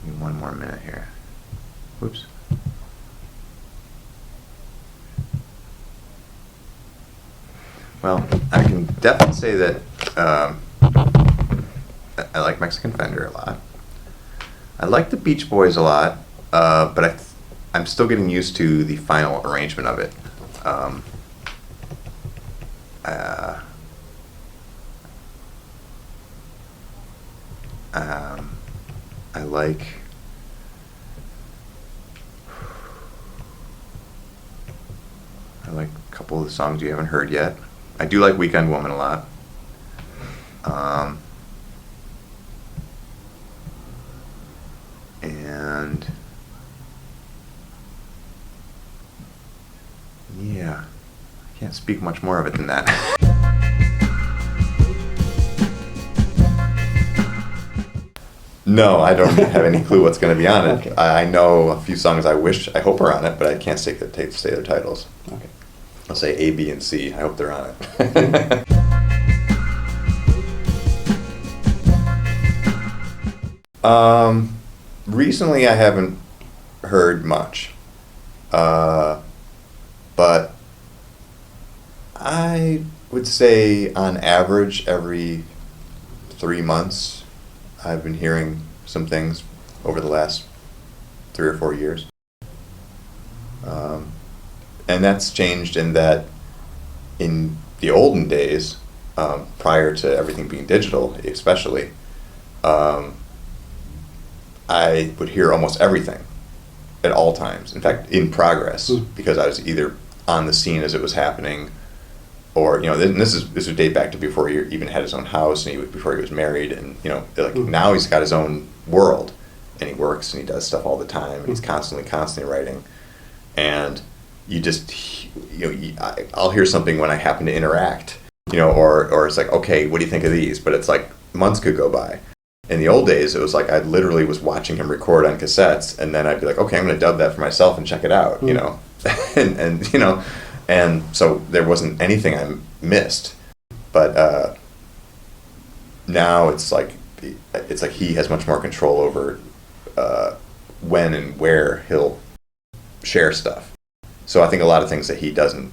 Give me one more minute here. Whoops. Well, I can definitely say that I like Mexican Fender a lot. I like the Beach Boys a lot, but I'm still getting used to the final arrangement of it. I like a couple of the songs you haven't heard yet. I do like Weekend Woman a lot. And yeah, I can't speak much more of it than that. No, I don't have any clue what's going to be on it. Okay. I know a few songs I hope are on it, but I can't say their titles. Okay. I'll say A, B, and C. I hope they're on it. Recently I haven't heard much, but I would say on average every 3 months I've been hearing some things over the last 3 or 4 years. And that's changed in that in the olden days, prior to everything being digital especially, I would hear almost everything at all times. In fact, in progress, because I was either on the scene as it was happening, or this would date back to before he even had his own house and before he was married, and now he's got his own world, and he works and he does stuff all the time, and he's constantly writing, and you just I'll hear something when I happen to interact, or it's like, okay, what do you think of these? But it's like months could go by. In the old days, it was like I literally was watching him record on cassettes, and then I'd be like, okay, I'm going to dub that for myself and check it out, you know, and you know, and so there wasn't anything I missed, but now it's like he has much more control over when and where he'll share stuff. So I think a lot of things that he doesn't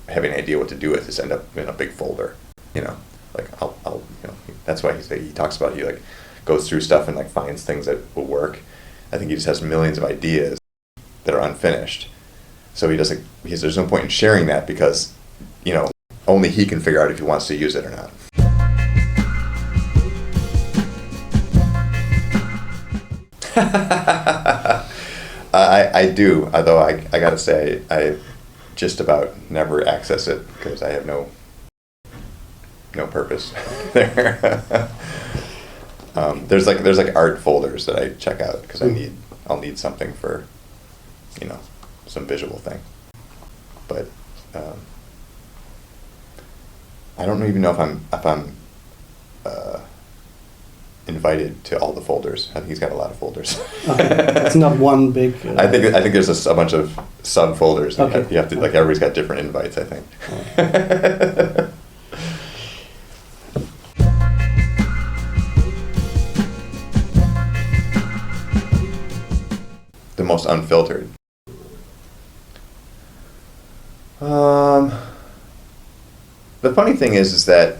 have any idea what to do with just end up in a big folder, you know. Like I'll you know, that's why he talks about, he like goes through stuff and like finds things that will work. I think he just has millions of ideas that are unfinished. So there's no point in sharing that because, you know, only he can figure out if he wants to use it or not. I do, although I gotta say I just about never access it because I have no purpose there. There's like art folders that I check out because I'll need something for, you know, some visual thing. But I don't even know if I'm invited to all the folders. I think he's got a lot of folders. Okay. It's not one big. I think there's a bunch of subfolders. Okay. You have to, like, everybody's got different invites, I think. Okay. The most unfiltered. The funny thing is that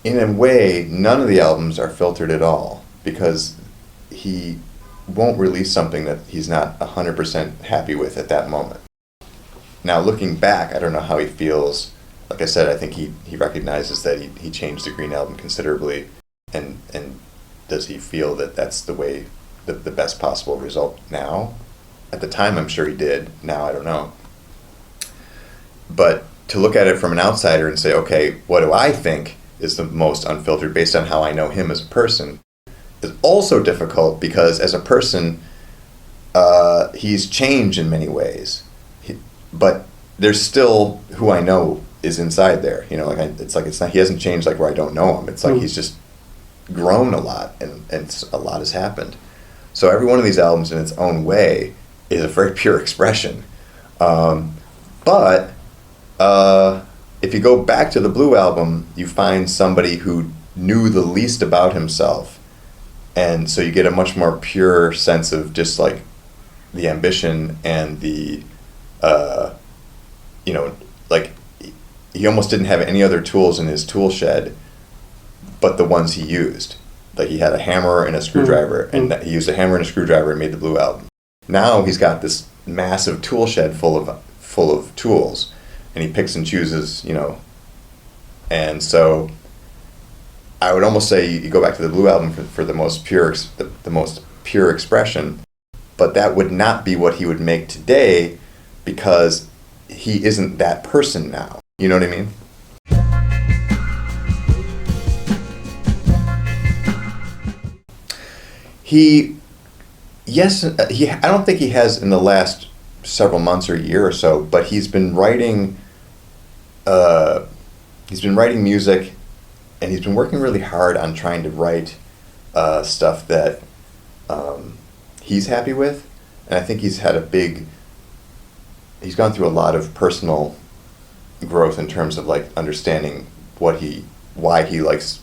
in a way, none of the albums are filtered at all because he won't release something that he's not 100% happy with at that moment. Now, looking back, I don't know how he feels. Like I said, I think he recognizes that he changed the Green Album considerably, and does he feel that that's the way, the best possible result now? At the time, I'm sure he did. Now, I don't know. But to look at it from an outsider and say, okay, what do I think is the most unfiltered based on how I know him as a person, is also difficult because as a person, he's changed in many ways. But there's still who I know is inside there. You know, it's not, he hasn't changed like where I don't know him. It's like he's just grown a lot and a lot has happened. So every one of these albums in its own way is a very pure expression. But if you go back to the Blue Album, you find somebody who knew the least about himself. And so you get a much more pure sense of just like the ambition and the, you know, like he almost didn't have any other tools in his tool shed but the ones he used. Like he had a hammer and a screwdriver, and he used a hammer and a screwdriver and made the Blue Album. Now he's got this massive tool shed full of tools, and he picks and chooses, you know. And so I would almost say you go back to the Blue Album for the most pure expression, but that would not be what he would make today because he isn't that person now. You know what I mean? I don't think he has in the last several months or year or so, but he's been writing music, and he's been working really hard on trying to write stuff that he's happy with. And I think he's gone through a lot of personal growth in terms of like understanding what he likes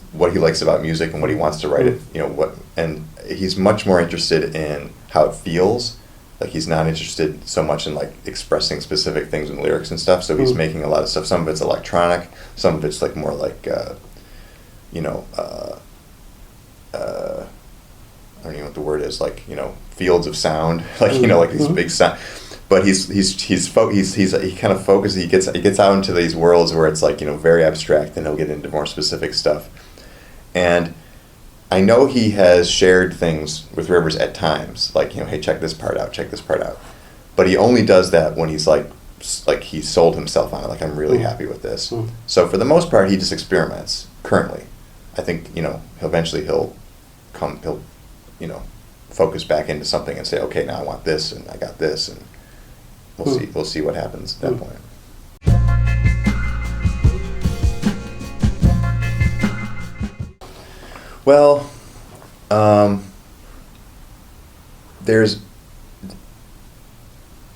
about music and what he wants to write it, you know, and he's much more interested in how it feels. Like he's not interested so much in like expressing specific things in lyrics and stuff. So he's making a lot of stuff. Some of it's electronic, some of it's like more like you know, I don't even know what the word is, like, you know, fields of sound, like, you know, like these big sound. But he kind of focuses. He gets out into these worlds where it's like, you know, very abstract, and he'll get into more specific stuff. And I know he has shared things with Rivers at times, like, you know, hey, check this part out. But he only does that when he's like he sold himself on it. Like, I'm really happy with this. So for the most part, he just experiments currently. I think, you know, he'll you know, focus back into something and say, okay, now I want this, and I got this, and we'll see what happens at that point. Well, there's,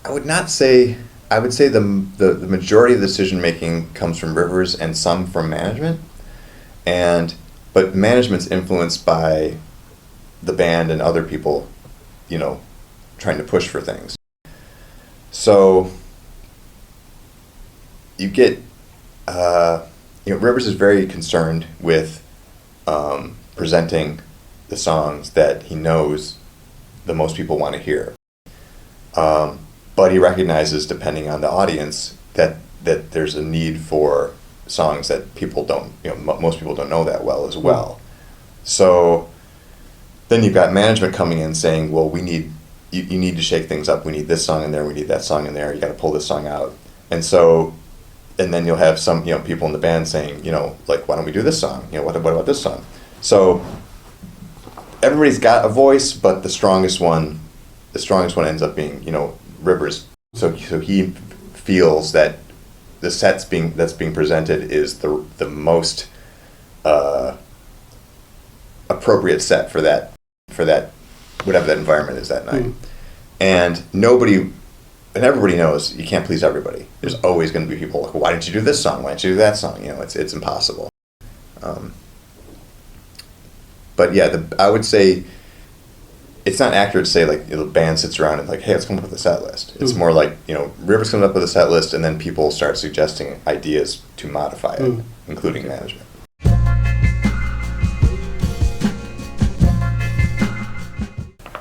I would not say, I would say the majority of the decision making comes from Rivers and some from management, but management's influenced by the band and other people, you know, trying to push for things. So you get, Rivers is very concerned with presenting the songs that he knows the most people want to hear. But he recognizes, depending on the audience, that there's a need for songs that people don't, most people don't know that well as well. So then you've got management coming in saying, well, you need to shake things up. We need this song in there. We need that song in there. You got to pull this song out. And then you'll have some, people in the band saying, like, why don't we do this song? What about this song? So everybody's got a voice, but the strongest one ends up being, Rivers. So he feels that the that's being presented is the most appropriate set for that whatever that environment is that night. And everybody knows you can't please everybody. There's always going to be people like, why didn't you do this song? Why didn't you do that song? It's impossible. But yeah, I would say it's not accurate to say like the band sits around and like, hey, let's come up with a set list. It's more like, Rivers comes up with a set list and then people start suggesting ideas to modify it, including management.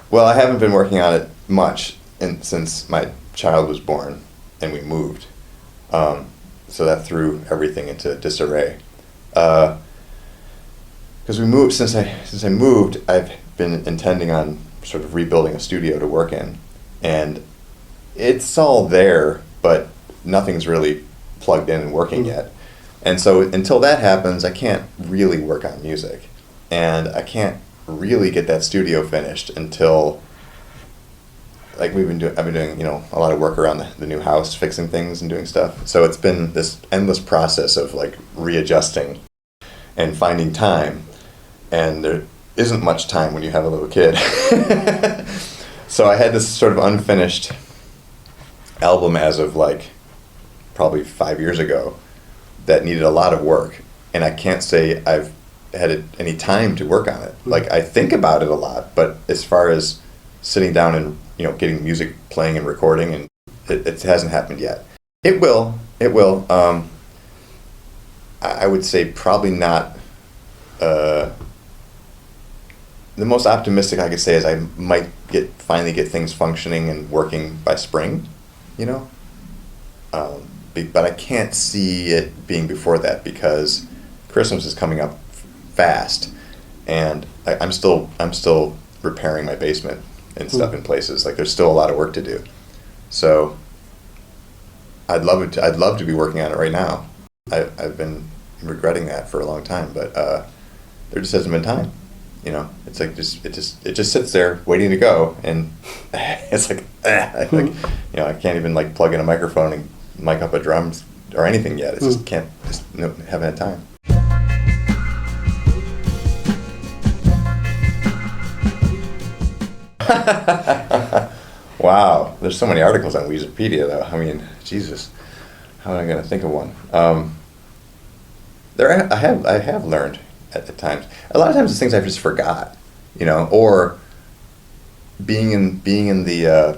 Well, I haven't been working on it much since my child was born and we moved. So that threw everything into disarray. Because we moved, since I moved, I've been intending on sort of rebuilding a studio to work in. And it's all there, but nothing's really plugged in and working yet. And so until that happens, I can't really work on music. And I can't really get that studio finished until, like, I've been doing a lot of work around the new house, fixing things and doing stuff. So it's been this endless process of like readjusting and finding time, and there isn't much time when you have a little kid. So I had this sort of unfinished album as of like probably 5 years ago that needed a lot of work, and I can't say I've had any time to work on it. Like, I think about it a lot, but as far as sitting down and getting music playing and recording, and it hasn't happened yet. It will. I would say probably not. The most optimistic I could say is I might finally get things functioning and working by spring, but I can't see it being before that because Christmas is coming up fast, and I'm still repairing my basement and stuff in places. Like, there's still a lot of work to do. So I'd love to be working on it right now. I've been regretting that for a long time, but there just hasn't been time. It's like it just sits there waiting to go, and it's like, I can't even like plug in a microphone and mic up a drums or anything yet. It's just haven't had time. Wow, there's so many articles on Weezerpedia, though. I mean, Jesus, how am I going to think of one? I have learned at times. A lot of times, it's things I just forgot, or being in the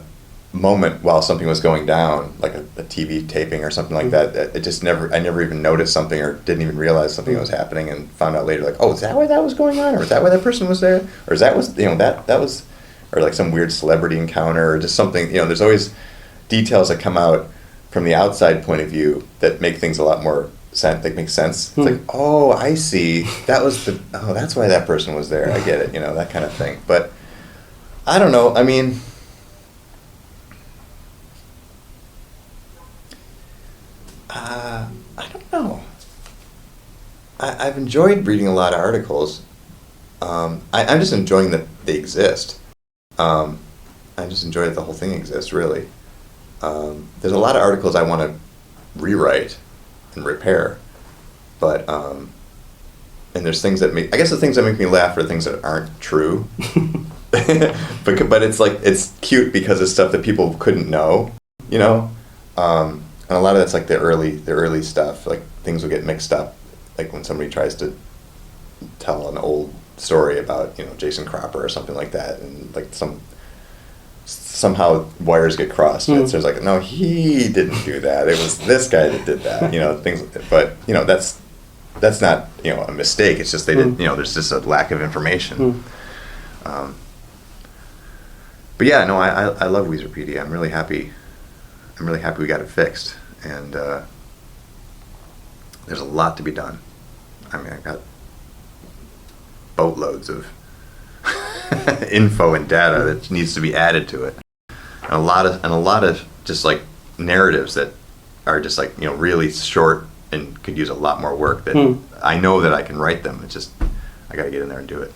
moment while something was going down, like a TV taping or something like that. I never even noticed something or didn't even realize something was happening, and found out later, like, oh, is that why that was going on, or is that why that person was there, or is that was that was. Or like some weird celebrity encounter, or just something, there's always details that come out from the outside point of view that make things a lot more sense. They make sense. It's like, oh, I see. That's why that person was there. I get it. That kind of thing. But I don't know. I mean, I don't know. I've enjoyed reading a lot of articles. I'm just enjoying that they exist. I just enjoy that the whole thing exists, really. There's a lot of articles I want to rewrite and repair, but and there's things that make, I guess the things that make me laugh are things that aren't true. But it's like, it's cute because it's stuff that people couldn't know, you know? And a lot of that's like the early stuff, like things will get mixed up, like when somebody tries to tell an old story about, you know, Jason Cropper or something like that, and like somehow wires get crossed, and it's like, no, he didn't do that, it was this guy that did that, you know, things. But you know, that's not, you know, a mistake, it's just they didn't, you know, there's just a lack of information. But yeah, no, I love Weezerpedia. I'm really happy we got it fixed, and there's a lot to be done. I mean, I got boatloads of info and data that needs to be added to it, and a lot of just like narratives that are just like, you know, really short and could use a lot more work. That I know that I can write them. It's just I got to get in there and do it.